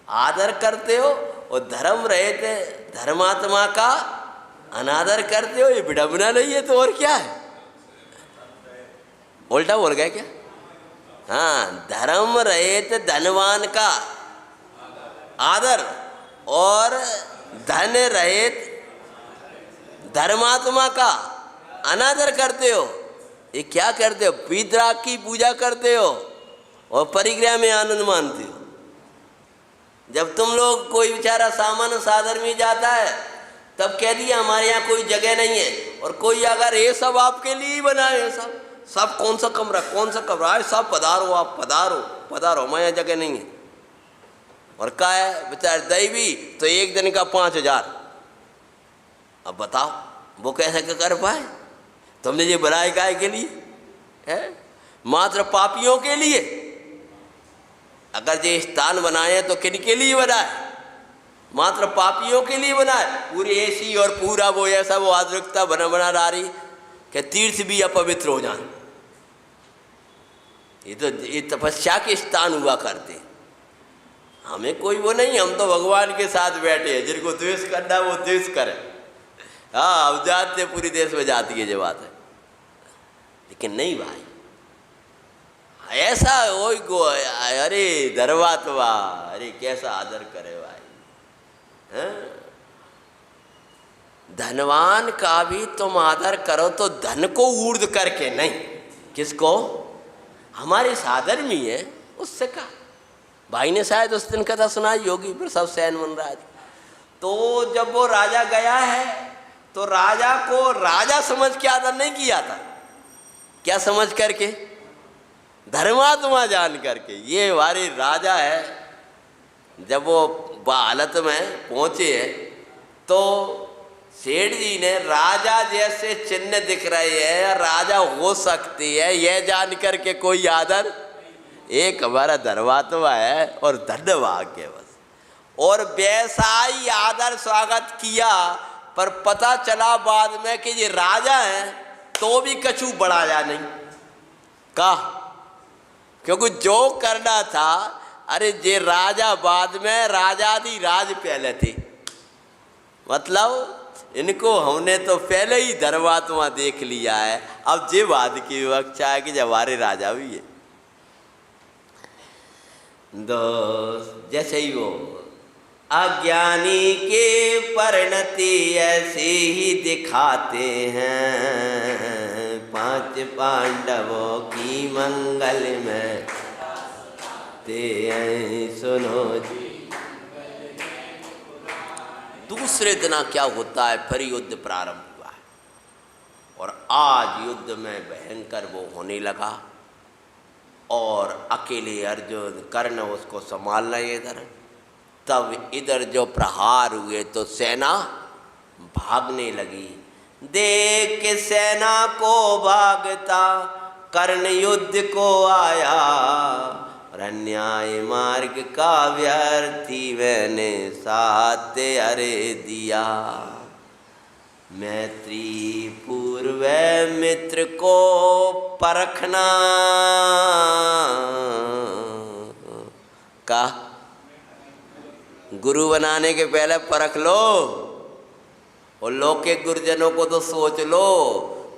आदर करते हो, और धर्म रहित धर्मात्मा का अनादर करते हो, ये विडंबना नहीं है तो और क्या है? उल्टा बोल गए क्या? हाँ, धर्म रहित धनवान का आदर और धन रहित धर्मात्मा का अनादर करते हो। ये क्या करते हो? वीतराग की पूजा करते हो और परिग्रह में आनंद मानते हो। जब तुम लोग कोई बेचारा सामान्य साधन में जाता है तब कह दिया हमारे यहाँ कोई जगह नहीं है, और कोई अगर ये सब आपके लिए ही बना है, सब कौन सा कमरा है, सब पधारो, आप पधारो, हमारे यहाँ जगह नहीं है। और क्या है बेचारे दैवी तो एक दिन का 5,000। अब बताओ वो कैसे कर पाए? तुमने ये बनाए काय के लिए है? मात्र पापियों के लिए। अगर ये स्थान बनाए तो किन के लिए बनाए? मात्र पापियों के लिए बनाए। पूरी ऐसी और पूरा वो ऐसा वो आधुनिकता बना डाली कि तीर्थ भी अपवित्र हो जाए। ये तपस्या के स्थान हुआ करते। हमें कोई वो नहीं, हम तो भगवान के साथ बैठे हैं। जिनको द्वेष करना वो द्वेष करे। हाँ, अब जाते पूरी देश में जाती है जो बात है, लेकिन नहीं भाई ऐसा हो गो। अरे धर्मात्मा, अरे कैसा आदर करे भाई। धनवान का भी तुम आदर करो तो धन को ऊर्ध्व करके नहीं। किसको? हमारे साधन में है उससे कहा। भाई ने शायद उस दिन कथा सुनाई होगी प्रसव सेन वनराज। तो जब वो राजा गया है तो राजा को राजा समझ के आदर नहीं किया था। क्या समझ करके? धर्मात्मा जान करके। ये हमारे राजा है। जब वो हालत में पहुंचे तो सेठ जी ने राजा जैसे चिन्ह दिख रहे हैं, राजा हो सकती है, यह जान करके कोई आदर। एक हमारा धर्मात्मा है और धन्यवाद है बस। और वैसा ही आदर स्वागत किया, पर पता चला बाद में कि ये राजा है तो भी कछु बढ़ाया नहीं का, क्योंकि जो करना था। अरे जे राजा बाद में, राजाधिराज पहले थे। मतलब इनको हमने तो पहले ही धर्मात्मा देख लिया है। अब जे बाद की विवक्षा है कि जब हमारे राजा भी है। दोस्त जैसे ही वो अज्ञानी के परिणति ऐसी ही दिखाते हैं। 5 पांडवों की मंगल में ते सुनो जी। दूसरे दिन क्या होता है, फिर युद्ध प्रारंभ हुआ है। और आज युद्ध में भयंकर वो होने लगा और अकेले अर्जुन कर्ण उसको संभाल रहे इधर। तब इधर जो प्रहार हुए तो सेना भागने लगी। देख के सेना को भागता कर्ण युद्ध को आया। और अन्याय मार्ग का व्यर्थी मैंने साथ अरे दिया। मैत्री पूर्व मित्र को परखना का, गुरु बनाने के पहले परख लो। और लौकिक गुरुजनों को तो सोच लो,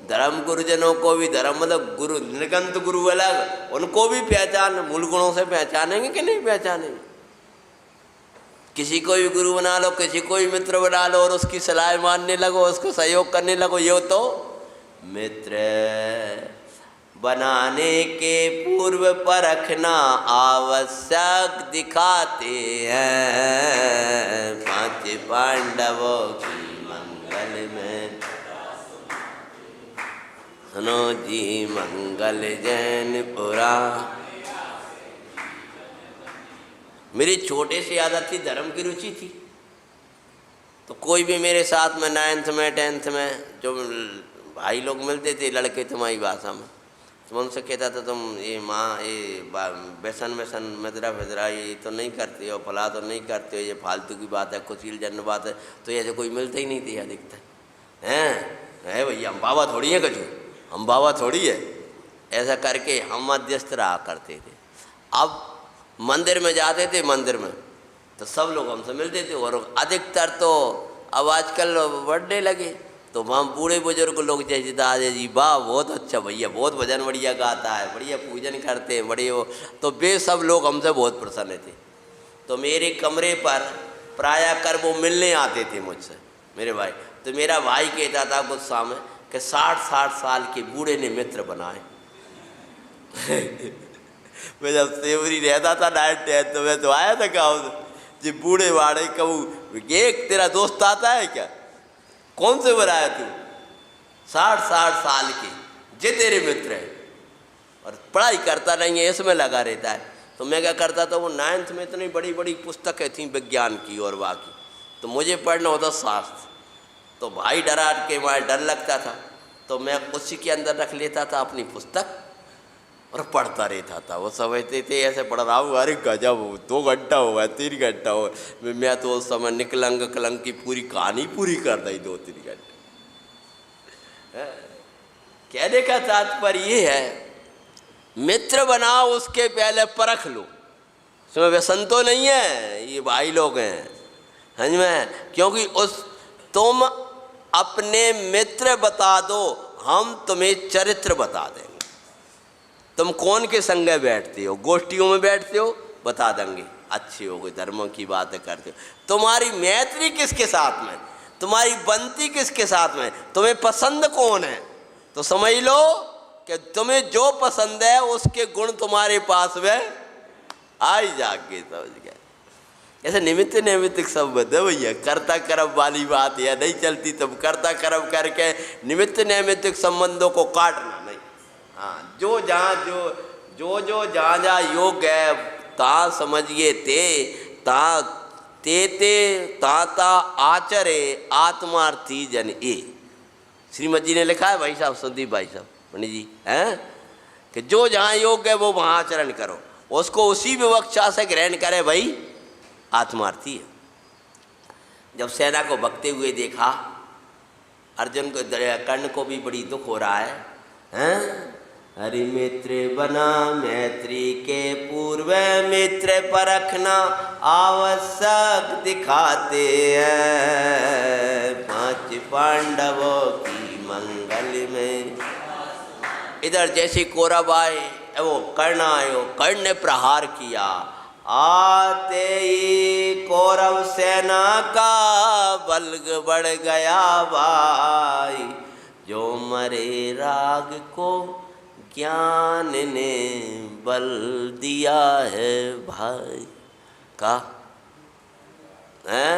धर्म गुरुजनों को भी, धर्म मतलब गुरु निगंत गुरु अलग, उनको भी पहचान। मूल गुणों से पहचानेंगे कि नहीं पहचानेंगे? किसी को भी गुरु बना लो, किसी को भी मित्र बना लो और उसकी सलाह मानने लगो, उसको सहयोग करने लगो, ये तो मित्र बनाने के पूर्व परखना आवश्यक दिखाते हैं। 5 पांडवों की मंगल में सुनो जी मंगल जैनपुरा। मेरी छोटे से आदत थी, धर्म की रुचि थी। तो कोई भी मेरे साथ में 9th में 10th में जो भाई लोग मिलते थे लड़के तुम्हारी भाषा में, तो मैं उनसे कहता था तुम ये व्यसन मदरा फिदरा ये तो नहीं करते हो, फला तो नहीं करते हो, ये फालतू की बात है, कुशील जन्म बात है। तो ऐसे कोई मिलता ही नहीं थे अधिकतर। हैं भैया हम बाबा थोड़ी हैं, कछु हम बाबा थोड़ी है। ऐसा करके हम मध्यस्थ रहा करते थे। अब मंदिर में जाते थे, मंदिर में तो सब लोग हमसे मिलते थे। और अधिकतर तो अब आजकल बढ़ने लगे, तो वहाँ बूढ़े बुजुर्ग लोग जैसे दादा जी, वाह बहुत अच्छा भैया, बहुत भजन बढ़िया गाता है, बढ़िया पूजन करते हैं, बढ़िया वो। तो वे सब लोग हमसे बहुत प्रसन्न थे। तो मेरे कमरे पर प्रायः कर वो मिलने आते थे मुझसे, मेरे भाई। तो मेरा भाई कहता था गुस्सा में कि 60-60 साल के बूढ़े ने मित्र बनाए। मैं जब सेवरी रहता था 9-10 तो मैं तो आया था गाँव जी, बूढ़े बाड़े कहूँ एक तेरा दोस्त आता है क्या, कौन से बनाया तू, 60-60 साल के जे तेरे मित्र हैं और पढ़ाई करता नहीं है, इसमें लगा रहता है। तो मैं क्या करता था, वो 9th में इतनी बड़ी बड़ी पुस्तकें थी विज्ञान की और बाकी, तो मुझे पढ़ना होता शास्त्र, तो भाई डरा के मारे डर लगता था, तो मैं उसी के अंदर रख लेता था अपनी पुस्तक और पढ़ता रहता था। वो समझते थे ऐसे पढ़ रहा हूँ, अरे गजब 2 घंटा हो गया 3 घंटा हो, मैं तो उस समय निकलंग कलंग की पूरी कहानी पूरी कर दी 2-3 घंटे। कहने का तात्पर्य ये है, मित्र बनाओ उसके पहले परख लो, इसमें व्यसन तो नहीं है, ये भाई लोग हैं, समझ में, क्योंकि उस तुम अपने मित्र बता दो, हम तुम्हें चरित्र बता देंगे। तुम कौन के संग बैठते हो, गोष्ठियों में बैठते हो, बता देंगे अच्छे हो गए, धर्मों की बातें करते हो। तुम्हारी मैत्री किसके साथ में, तुम्हारी बनती किसके साथ में, तुम्हें पसंद कौन है, तो समझ लो कि तुम्हें जो पसंद है उसके गुण तुम्हारे पास में आई जाके, समझ गए। ऐसे निमित्त नैमित्तिक संबंध है भैया, कर्ता कर्म वाली बात है, नहीं चलती तुम कर्ता कर्म करके निमित्त नैमित्तिक संबंधों को काटना नहीं। हाँ, जो जहाँ जहाँ योग्य है ता समझिए ते ता आचरे आत्मार्थी जन ए। श्रीमद जी ने लिखा है भाई साहब, संदीप भाई साहब पंडित जी हैं, कि जो जहाँ योग्य है वो वहाँ आचरण करो, उसको उसी विवक्षा से ग्रहण करे, भाई आत्मार्थी है। जब सेना को भगते हुए देखा, अर्जुन को, कर्ण को भी बड़ी दुख हो रहा है, हैं? हरि मित्र बना मैत्री के पूर्व मित्र परखना आवश्यक दिखाते हैं, 5 पांडवों की मंगल में। इधर जैसे कौरव आए, वो कर्ण आयो, कर्ण ने प्रहार किया, आते ही कौरव सेना का बल बढ़ गया भाई, जो मरे राग को ज्ञान ने बल दिया है भाई। का है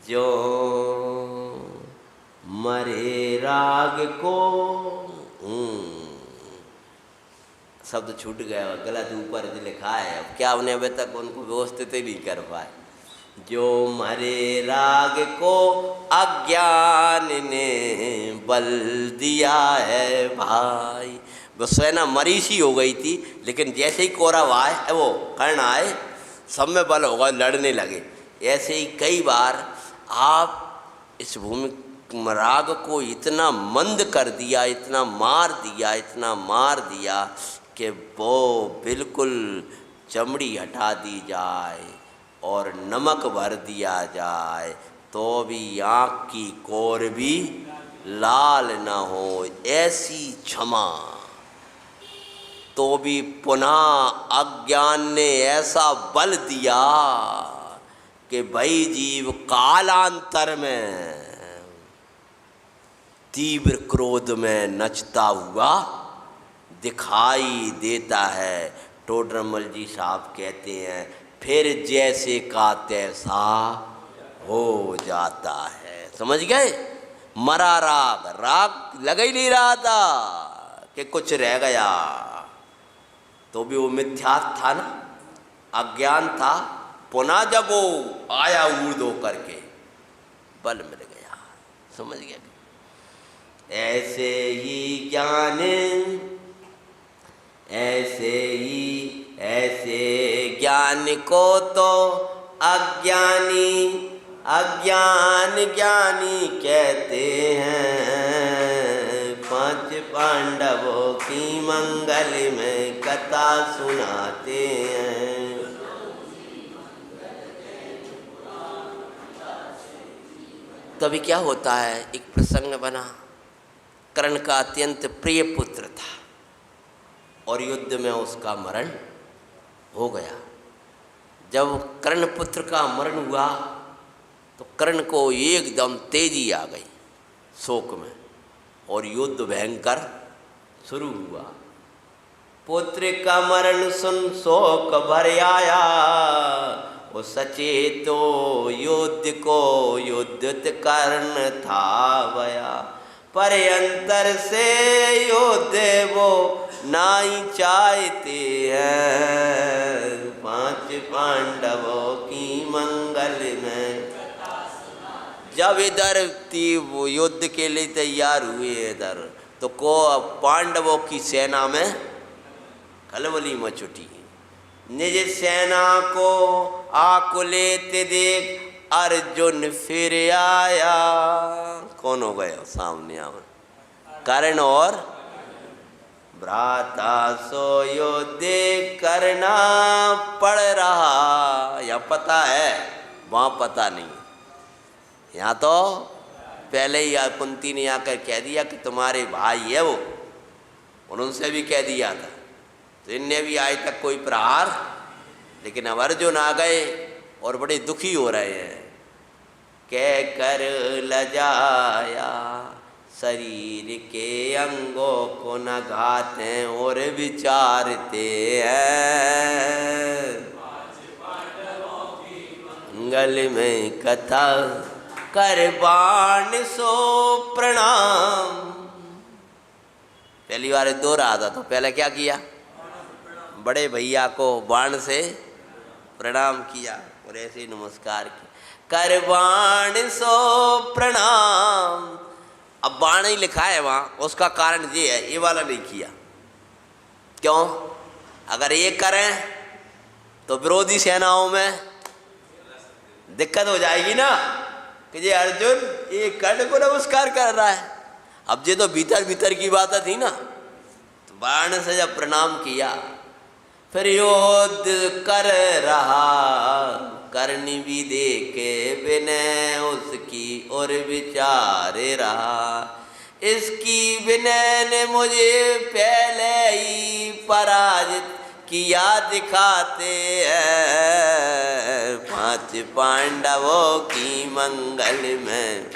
जो मरे राग को, शब्द छूट गया, गलत ऊपर लिखा है, अब क्या उन्हें अभी तक उनको व्यवस्थित ही नहीं कर पाए। जो मरे राग को अज्ञान ने बल दिया है भाई। वो सेना मरी सी हो गई थी, लेकिन जैसे ही कौरव आए, वो कर्ण आए, सब में बल होगा, लड़ने लगे। ऐसे ही कई बार आप इस भूमि राग को इतना मंद कर दिया, इतना मार दिया कि वो बिल्कुल चमड़ी हटा दी जाए और नमक भर दिया जाए तो भी आँख की कोर भी लाल न हो, ऐसी क्षमा। तो भी पुनः अज्ञान ने ऐसा बल दिया कि भाई जीव कालांतर में तीव्र क्रोध में नचता हुआ दिखाई देता है। टोडरमल जी साहब कहते हैं, फिर जैसे का तैसा हो जाता है। समझ गए? मरा राग लग ही नहीं रहा था कि कुछ रह गया, तो भी वो मिथ्या था ना, अज्ञान था। पुनः जब वो आया ऊर्ध होकर के, बल मिल गया। समझ गया? ऐसे ही ज्ञान, ऐसे ज्ञान को तो अज्ञानी कहते हैं। 5 पांडवों की मंगल में कथा सुनाते हैं। तभी क्या होता है, एक प्रसंग बना। कर्ण का अत्यंत प्रिय पुत्र था और युद्ध में उसका मरण हो गया। जब कर्ण पुत्र का मरण हुआ तो कर्ण को एकदम तेजी आ गई शोक में और युद्ध भयंकर शुरू हुआ। पुत्र का मरण सुन शोक भर आया, वो सचेतो युद्ध को युद्ध कर्ण था भया। पर अंतर से युद्ध वो नाई चाहते हैं, पांच पांडवों की मंगल में। जब इधर वो युद्ध के लिए तैयार हुए इधर, तो को पांडवों की सेना में खलबली मच उठी। निज सेना को आकुलित देख अर्जुन फिर आया। कौन हो गया सामने आवन? कर्ण और भ्राता सो युद्ध करना पड़ रहा। या पता है, वहाँ पता नहीं। यहाँ तो पहले ही कुंती ने आकर कह दिया कि तुम्हारे भाई है वो, और उनसे भी कह दिया था, तो इनने भी आज तक कोई प्रहार। लेकिन अब अर्जुन आ गए और बड़े दुखी हो रहे हैं। कह कर लजाया शरीर के अंगों को न घाते और विचारते हैं, मंगल में कथा कर बाण सो प्रणाम। पहली बार दोहरा था, तो पहले क्या किया? बड़े भैया को बाण से प्रणाम किया और ऐसे ही नमस्कार किया। कर बाण सो प्रणाम। अब बाण ही लिखा है वहाँ, उसका कारण ये है, ये वाला नहीं किया। क्यों? अगर ये करें तो विरोधी सेनाओं में दिक्कत हो जाएगी ना, कि ये अर्जुन ये कर्ण को नमस्कार कर रहा है। अब ये तो भीतर भीतर की बात थी ना, तो बाण से जब प्रणाम किया, फिर युद्ध कर रहा। करनी भी देखे विनय उसकी और विचारे रहा। इसकी विनय ने मुझे पहले ही पराजित किया दिखाते हैं, पांच पांडवों की मंगल में।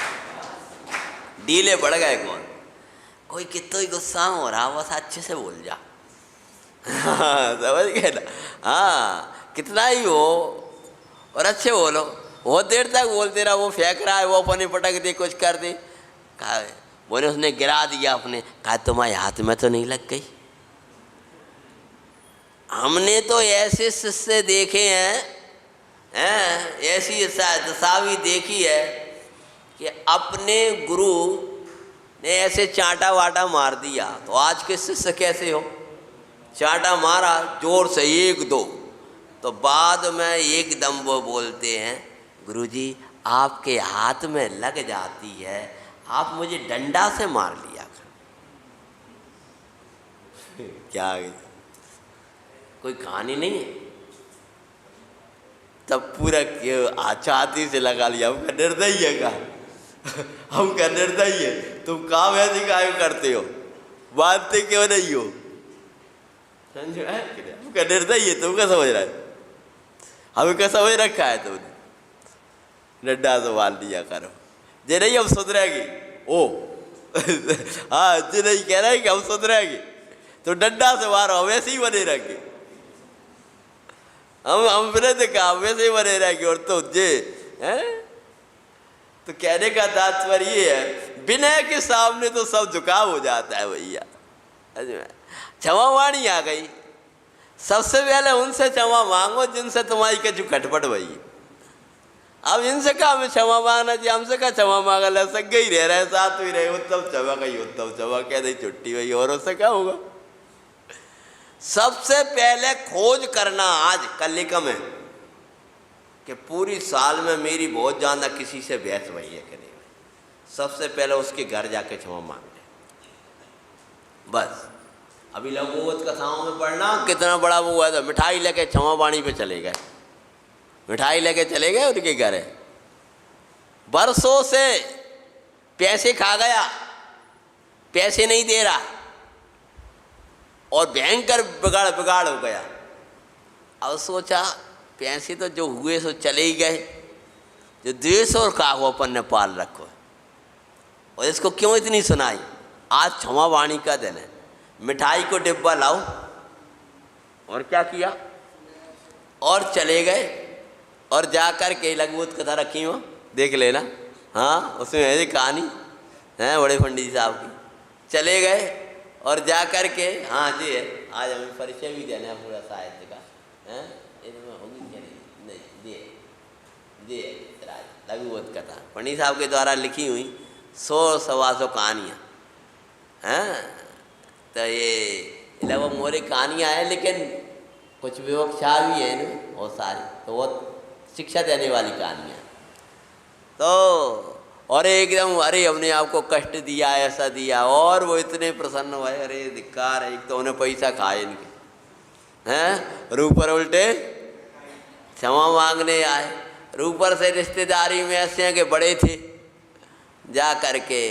डीले बढ़ गए कौन? कोई कितना ही गुस्सा हो रहा, बस अच्छे से बोल जा। समझ गए ना? हाँ, कितना ही हो और अच्छे बोलो। बहुत देर तक बोलते रहा, वो फेंक रहा है, वो अपने पटक दे, कुछ कर दे। कहा बोले उसने गिरा दिया अपने, कहा तुम्हारे हाथ में तो नहीं लग गई। हमने तो ऐसे शिष्य देखे हैं, ऐसी दशा भी देखी है कि अपने गुरु ने ऐसे चांटा वाटा मार दिया, तो आज के शिष्य कैसे हो? चांटा मारा जोर से, एक दो, तो बाद में एकदम वो बोलते हैं, गुरुजी आपके हाथ में लग जाती है, आप मुझे डंडा से मार लिया क्या कोई कहानी नहीं है? तब पूरा छाती से लगा लिया। हमका निर्दयी है का हमका निर्दयी है, तुम काम ऐसी काय करते हो, बांधते क्यों नहीं हो? समझो है? हमका निर्दयी है, तुम क्या समझ रहा है? हमें क्या समझ रखा है तुमने? डंडा से मार लिया करो, जे नहीं हम सुधरेगी। ओ हाँ, जे नहीं कह रहे कि हम सुधरेगी, तो डंडा से मारो, हम ऐसे ही बने रहेंगे। हम विरोध का वैसे ही बने रहेंगे। और तो जे हैं, तो कहने का तात्पर्य ये है, विनय के सामने तो सब झुकाव हो जाता है भैया। क्षमावाणी आ गई, सबसे पहले उनसे क्षमा मांगो जिनसे तुम्हारी कछु खटपट भई। अब इनसे कहा हमें क्षमा मांगना चाहिए, हमसे कहा क्षमा मांगल, सग ही रह रहे, साथ ही रहे, उत्तम क्षमा कही, उत्तम क्षमा कह दी, छुट्टी भई, और उससे क्या होगा? सबसे पहले खोज करना आज कलिका में कि पूरी साल में मेरी बहुत ज़्यादा किसी से बहस भई है कि नहीं। सबसे पहले उसके घर जाके क्षमा मांग ले। बस अभी लघुवत कथाओं में पढ़ना कितना बड़ा वो हुआ था, मिठाई लेके क्षमा वाणी पे चले गए, मिठाई लेके चले गए उनके घर, बरसों से पैसे खा गया, पैसे नहीं दे रहा और भयंकर बिगाड़ हो गया। अब सोचा पैसे तो जो हुए सो चले ही गए, जो द्वेष और का को अपन ने पाल रखो है। और इसको क्यों इतनी सुनाई? आज क्षमा वाणी का दिन है। मिठाई को डिब्बा लाओ, और क्या किया, और चले गए, और जाकर के लघुबोध कथा रखी हो, देख लेना। हाँ, उसमें है कहानी, हैं बड़े पंडित जी साहब की। चले गए और जा कर के, हाँ जी है, आज हमें परिचय भी देना है पूरा साहित्य का, हैं इसमें होगी क्या नहीं, दे लघुबोध कथा पंडित साहब के द्वारा लिखी हुई 100-125 कहानियाँ हैं। तो ये लगभग मोरी कहानियाँ हैं, लेकिन कुछ विवक्षा भी है इनमें बहुत सारी, तो बहुत शिक्षा देने वाली कहानियाँ। तो और एकदम अरे हमने आपको कष्ट दिया, ऐसा दिया, और वो इतने प्रसन्न हुए, अरे धिक्कार, एक तो उन्हें पैसा खाए इनके, हैं रूपर उल्टे क्षमा मांगने आए। रूपर से रिश्तेदारी में ऐसे हैं कि बड़े थे, जा करके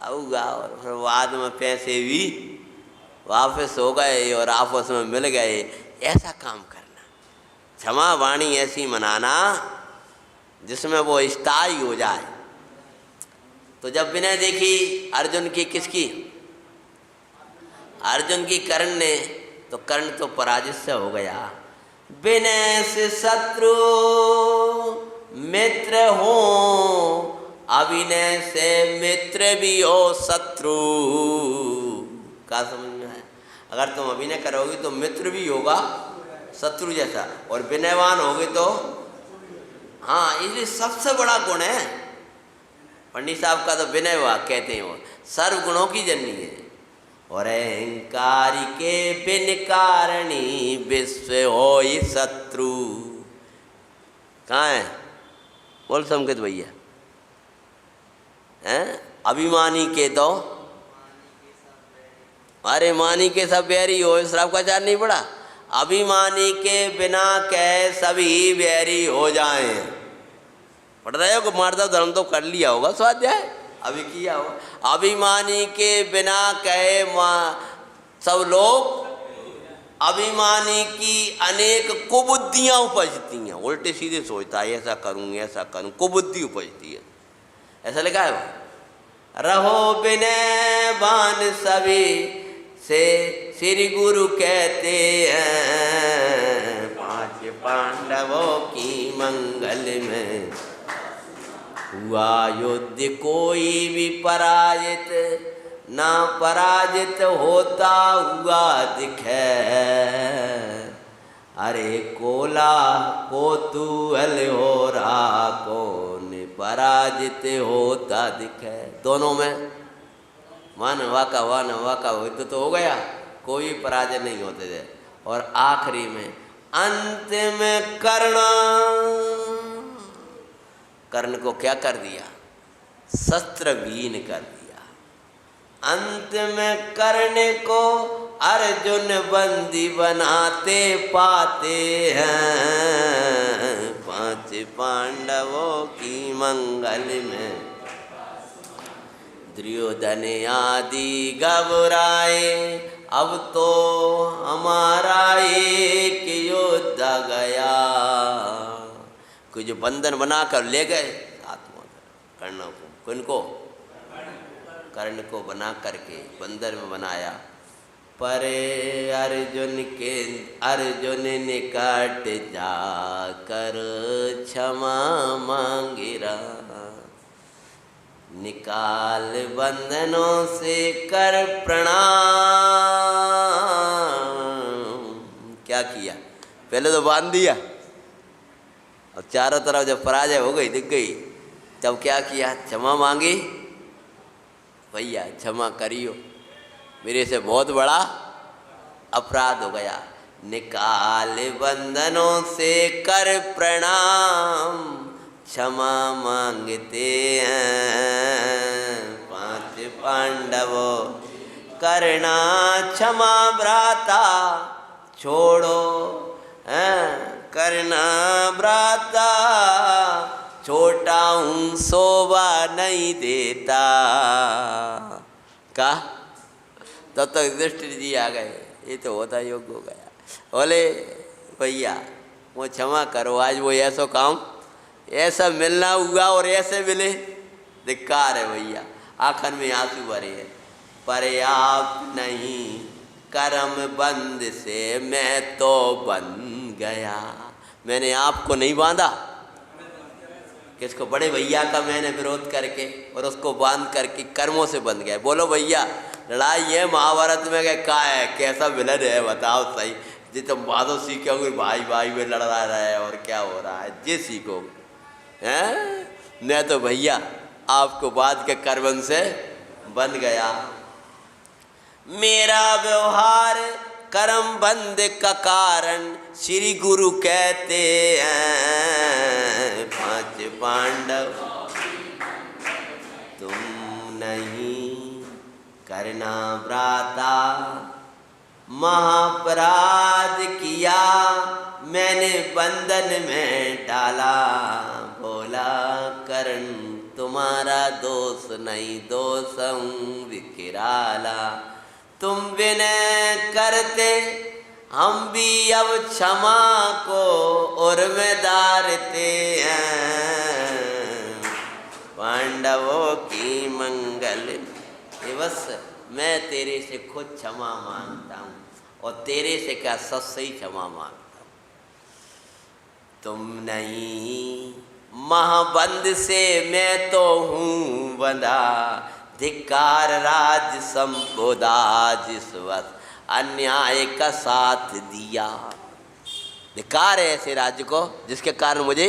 आऊगा, और फिर बाद में पैसे भी वापस हो गए और आपस में मिल गए। ऐसा काम करना, क्षमा वाणी ऐसी मनाना जिसमें वो स्थायी हो जाए। तो जब विनय देखी अर्जुन की, किसकी, अर्जुन की कर्ण ने, तो कर्ण तो पराजित से हो गया। विनय से शत्रु मित्र हो, अभिनय से मित्र भी हो शत्रु। क्या समझ में है? अगर तुम अभिनय करोगे तो मित्र भी होगा शत्रु जैसा, और विनयवान होगे तो, हाँ, इसलिए सबसे बड़ा गुण है पंडित साहब का तो विनय हुआ, कहते हैं वो सर्व गुणों की जननी है। और अहंकारी के बिन कारणी विश्व हो शत्रु। कहाँ है? बोल संकेत भैया। हैं? अभिमानी के तो, अरे मानी के सब बैरी हो, श्राप का चार नहीं पड़ा। अभिमानी के बिना कह सभी बैरी हो जाएं। पढ़ रहे हो कि मारदा धर्म तो कर लिया होगा स्वाध्याय, अभी किया होगा। अभिमानी के बिना कहे सब लोग, अभिमानी की अनेक कुबुद्धियाँ उपजती हैं। उल्टे सीधे सोचता है ऐसा करूँ ऐसा करूँ, कुबुद्धि उपजती है, ऐसा लिखा है। रहो विनयवान सभी से श्री गुरु कहते हैं, 5 पांडवों की मंगल में हुआ युद्ध कोई भी पराजित ना पराजित होता हुआ दिखे। अरे कोला कोतूहल हो रहा, कौन पराजित होता दिखे। दोनों में वन वाका युद्ध तो हो गया, कोई पराजय नहीं होते थे। और आखिरी में अंत में कर्ण को क्या कर दिया? शस्त्रहीन कर दिया। अंत में कर्ण को अर्जुन बंदी बनाते पाते हैं, 5 पांडवों की मंगल में। दुर्योधन आदि घबराए, अब तो हमारा एक योद्धा गया। कुछ बंधन बनाकर ले गए साथ में कर्ण को, किनको? कर्ण को बना करके बंदर में बनाया। पर अर्जुन निकट जाकर क्षमा मांगिरा, निकाल बंधनों से कर प्रणाम। क्या किया? पहले तो बांध दिया, और चारों तरफ जब पराजय हो गई, दिख गई, तब क्या किया? क्षमा मांगी। भैया क्षमा करियो, मेरे से बहुत बड़ा अपराध हो गया। निकाल बंधनों से कर प्रणाम, क्षमा मांगते हैं 5 पांडवों। करना क्षमा भ्राता छोड़ो, करना भ्राता छोटा हूँ शोभा नहीं देता। का तब तक युधिष्ठिर जी आ गए, ये तो होता योग्य हो गया। बोले भैया वो क्षमा करो, आज वो ऐसा काम ऐसा मिलना हुआ और ऐसे मिले, धिक्कार है भैया। आखिर में आंसू भरे है। पर्याप्त नहीं कर्म बंद से मैं तो बन गया। मैंने आपको नहीं बांधा, किसको? बड़े भैया का मैंने विरोध करके और उसको बांध करके कर्मों से बंध गया। बोलो भैया, लड़ाई है महाभारत में क्या है, कैसा विलन है बताओ सही। जी तुम बातों सीखोगे, भाई भाई में लड़ रहा है और क्या हो रहा है, ये सीखोगे हैं। मैं तो भैया आपको बांध के कर्म से बंध गया। मेरा व्यवहार कर्म बंध का कारण श्री गुरु कहते हैं। 5 पांडव तुम नहीं करना भ्राता, महापराध किया मैंने बंधन में डाला। बोला करण तुम्हारा दोष नहीं, दोषं विकिराला। तुम विनय करते हम भी अब क्षमा को उर्मेदार थे हैं। पांडवों की मंगल दिवस मैं तेरे से खुद क्षमा मांगता हूँ और तेरे से क्या सच्ची क्षमा मांगता हूँ। तुम नहीं महाबंध से मैं तो हूँ बंधा, धिक्कार राज संबोधा जिस वक्त अन्याय का साथ दिया। धिक्कार है ऐसे राज्य को जिसके कारण मुझे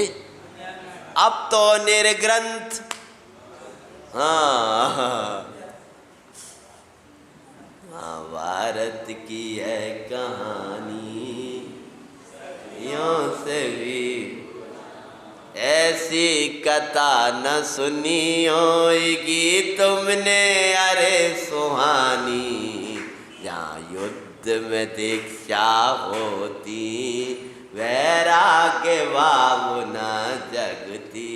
अब तो निर्ग्रंथ। हाँ, महाभारत की है कहानी यों से भी ऐसी कथा न सुनी होगी तुमने। अरे सुहानी जहाँ युद्ध में दीक्षा होती, वैराग्य भाव न जगती।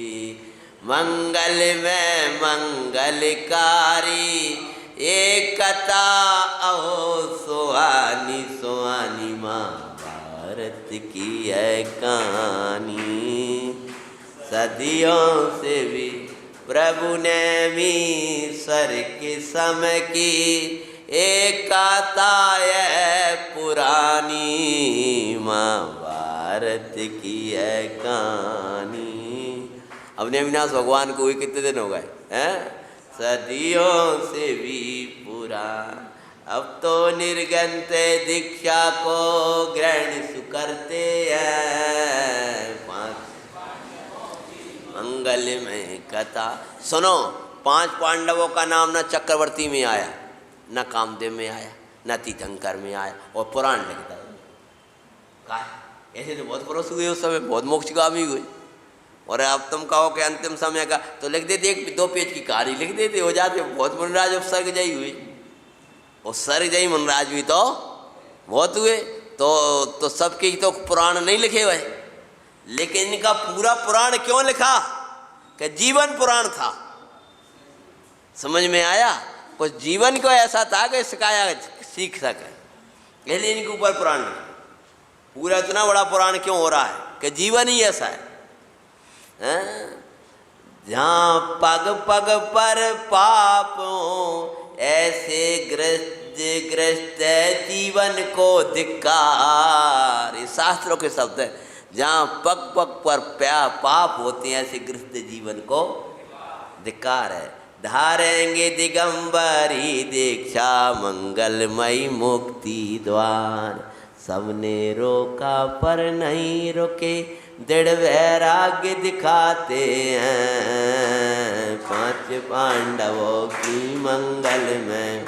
मंगल में मंगलकारी एक कथा अहो सुहानी। सुहानी महाभारत की है कहानी। सदियों से भी प्रभु ने भी सर के समय की एक कथा है पुरानी। महाभारत की है कहानी। अपने अविनाश भगवान को हुए कितने दिन हो गए हैं? सदियों से भी पूरा। अब तो निर्गंत दीक्षा को ग्रहण करते हैं। मंगल में कथा सुनो। 5 पांडवों का नाम न चक्रवर्ती में आया, न कामदेव में आया, न तीर्थंकर में आया, और पुराण लिखता है। कहा ऐसे तो बहुत पुरुष हुए उस समय, बहुत मोक्षगामी हुए। और अब तुम कहो कि अंतिम समय का, तो लिख देते 1-2 पेज की कहानी लिख देते, हो जाते। बहुत मुनराज उपसर्गजयी हुए, उपसर्गजयी मुनराज भी तो बहुत हुए। तो सबके तो पुराण नहीं लिखे हुए, लेकिन इनका पूरा पुराण क्यों लिखा? कि जीवन पुराण था। समझ में आया? कुछ जीवन को ऐसा था कि सिखाया सीख सके, इसलिए इनके ऊपर पुराण लिखा। पूरा इतना बड़ा पुराण क्यों हो रहा है? कि जीवन ही ऐसा है। जहाँ पग पग पर पाप हो, ऐसे ग्रस्त जीवन को धिक्कार। ये शास्त्रों के शब्द है। जहाँ पग पग पर पाप होते हैं, ऐसे ग्रस्त जीवन को धिक्कार है। धारेंगे दिगंबरी दीक्षा, मंगलमयी मुक्ति द्वार। सबने रोका पर नहीं रुके, दृढ़ वैराग्य दिखाते हैं। 5 पांडवों की मंगल में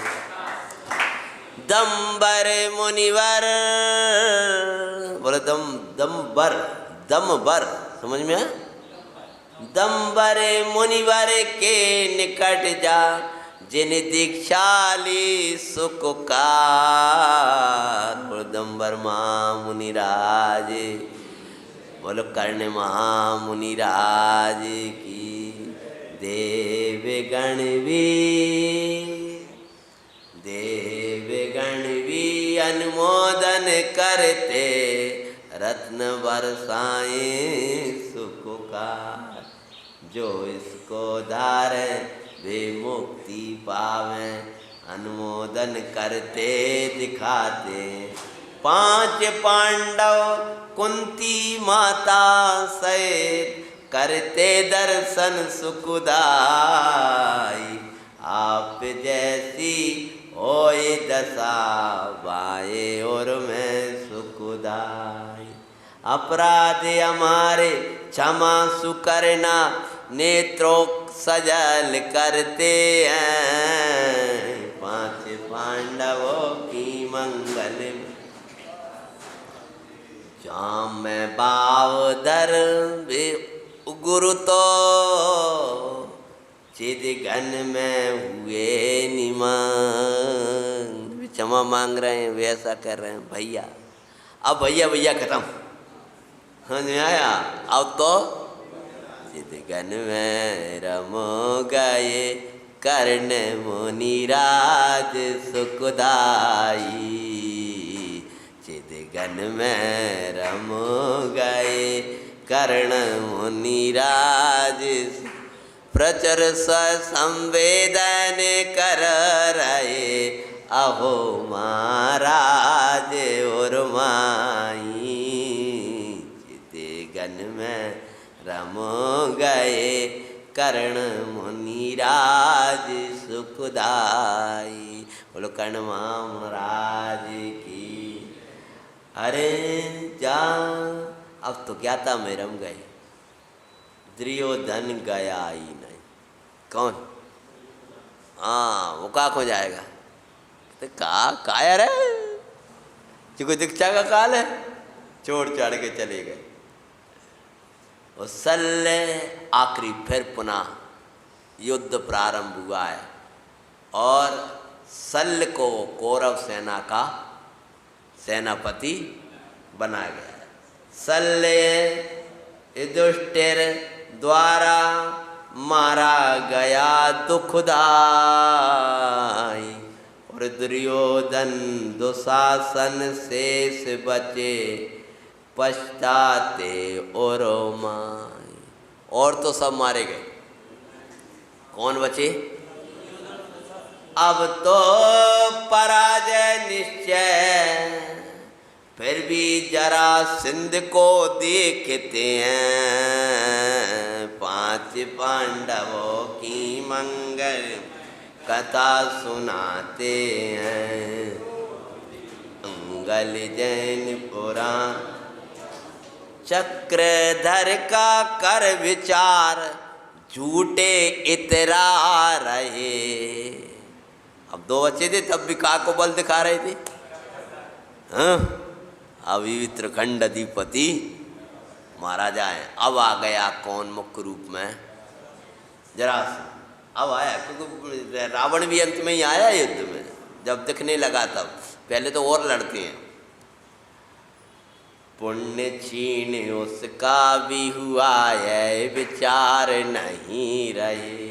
दम्बर मुनिवर। बोले दम्बर समझ में है? दम्बर मुनिवर के निकट जा, जिन दीक्षाली सुकुकार। दम्बर महामुनिराज, बोलो कर्ण महामुनिराज की। देवगण भी अनुमोदन करते, रत्न बरसाए सुकुकार। जो इसको धारे वे मुक्ति पावे, अनुमोदन करते दिखाते। 5 पांडव कुंती माता सहित करते दर्शन सुखदाई। आप जैसी होए दशा बाएं और मैं सुखदाई। अपराध हमारे क्षमा सुकरना, नेत्रों सजल करते हैं। 5 पांडवों की मंगल जाम में बावदर गुरु तो चिद घन में हुए निमन। क्षमा मांग रहे हैं, वे ऐसा कर रहे हैं भैया। अब भैया भैया खत्म, समझ में आया? अब तो चिद घन में रमो गए, कर्ण मुनिराज सुखदाई। चिद घन में रमो गए, कर्ण मुनिराज प्रचर संवेदन कर रहे। अहो महाराज और माई, चिते गन में रमो गए, कर्ण मुनिराज सुखदाई। बोलो कर्ण महाराज की। अरे जा, अब तो क्या था मैं रम गए, दुर्योधन गया ही नहीं। कौन? हाँ, वो का हो जाएगा तो का यार है, कोई दीक्षा का काल है, छोड़ चढ़ के चले गए। और सल्ले आखिरी फिर पुनः युद्ध प्रारंभ हुआ है और सल्ल को कौरव सेना का सेनापति बनाया गया है। सल्ले युधिष्ठिर द्वारा मारा गया दुखदाई, और दुर्योधन दुशासन शेष बचे पछताते और माई। और तो सब मारे गए, कौन बचे? अब तो पराजय निश्चय, फिर भी जरासंध को देखते हैं। 5 पांडवों की मंगल कथा सुनाते हैं। मंगल जैन पुराण चक्रधर का कर विचार, झूठे इतरा रहे। अब 2 बच्चे थे तब भी का को बल दिखा रहे थे। हाँ, अवित्र खंड अधिपति महाराजा है। अब आ गया कौन मुख्य रूप में? जरासंध अब आया, क्योंकि रावण भी अंत में ही आया युद्ध में, जब दिखने लगा तब। पहले तो और लड़ते हैं। पुण्य छीन उसका भी हुआ है, विचार नहीं रहे।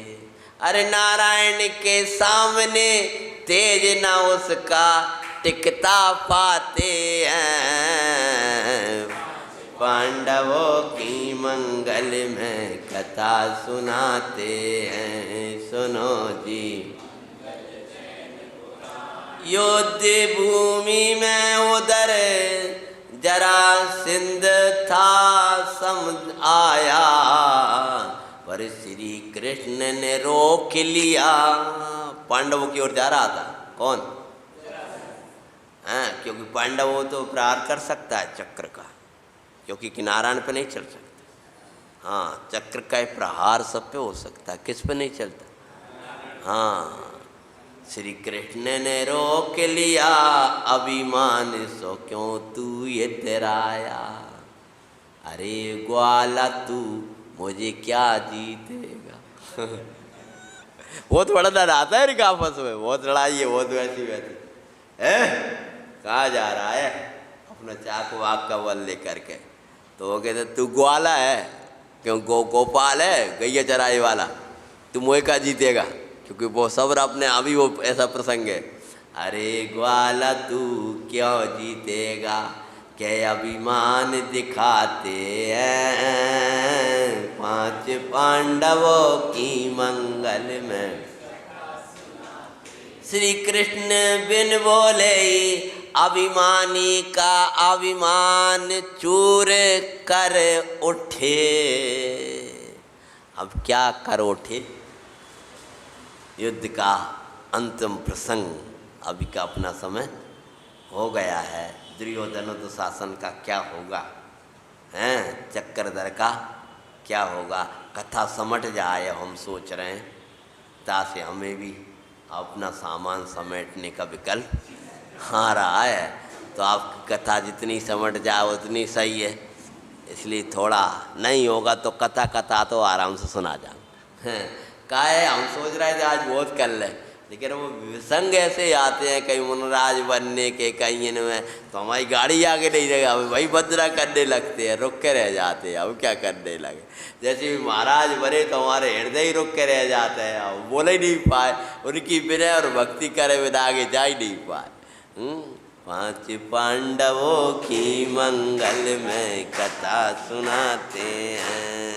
अरे नारायण के सामने तेज न उसका टिकता पाते हैं। पांडवों की मंगल में कथा सुनाते हैं। सुनो जी, युद्ध भूमि में उधर जरासंध था समझ आया, पर श्री कृष्ण ने रोक लिया। पांडवों की ओर जा रहा था कौन? हाँ, क्योंकि पांडवों तो प्रहार कर सकता है चक्र का, क्योंकि किनारान पे नहीं चल सकता। हाँ, चक्र का प्रहार सब पे हो सकता है, किस पे नहीं चलता? हाँ, श्री कृष्ण ने रोक लिया। अभिमान सो क्यों तू ये तेराया? अरे ग्वाला तू मुझे क्या जीतेगा? बहुत बड़ा डराता है इनका आपस में, बहुत लड़ाई है, बहुत वैसी वैसी है। कहाँ जा रहा है अपना चाक वाक का बल लेकर के? तो वो कहते तू ग्वाला है, क्यों गोपाल है, गैया चराई वाला, तू मोए का जीतेगा? क्योंकि वो सब्र अपने अभी वो ऐसा प्रसंग है। अरे ग्वाला तू क्यों जीतेगा? के अभिमान दिखाते हैं, 5 पांडवों की मंगल में। श्री कृष्ण बिन बोले अभिमानी का अभिमान चूर कर उठे। अब क्या कर उठे? युद्ध का अंतिम प्रसंग अभी का अपना समय हो गया है। दुर्योधन दुशासन का क्या होगा, हैं? चक्रधर का क्या होगा? कथा समट जाए हम सोच रहे हैं, तासे हमें भी अपना सामान समेटने का विकल्प आ रहा है। तो आपकी कथा जितनी समट जाए उतनी सही है, इसलिए थोड़ा नहीं होगा तो कथा तो आराम से सुना जाए। का है हम सोच रहे थे आज बहुत कर ले, लेकिन वो विसंग ऐसे आते हैं कहीं मुनराज बनने के, कहीं इनमें तो हमारी गाड़ी आगे नहीं रहेगा, वही बदरा करने लगते हैं, रुक के रह जाते हैं। अब क्या करने लगे? जैसे भी महाराज बने तो हमारे हृदय ही रुक के रह जाते हैं, अब बोल ही नहीं पाए, उनकी विनय और भक्ति करे बिना आगे जा ही नहीं पाए। 5 पांडवों की मंगल में कथा सुनाते हैं।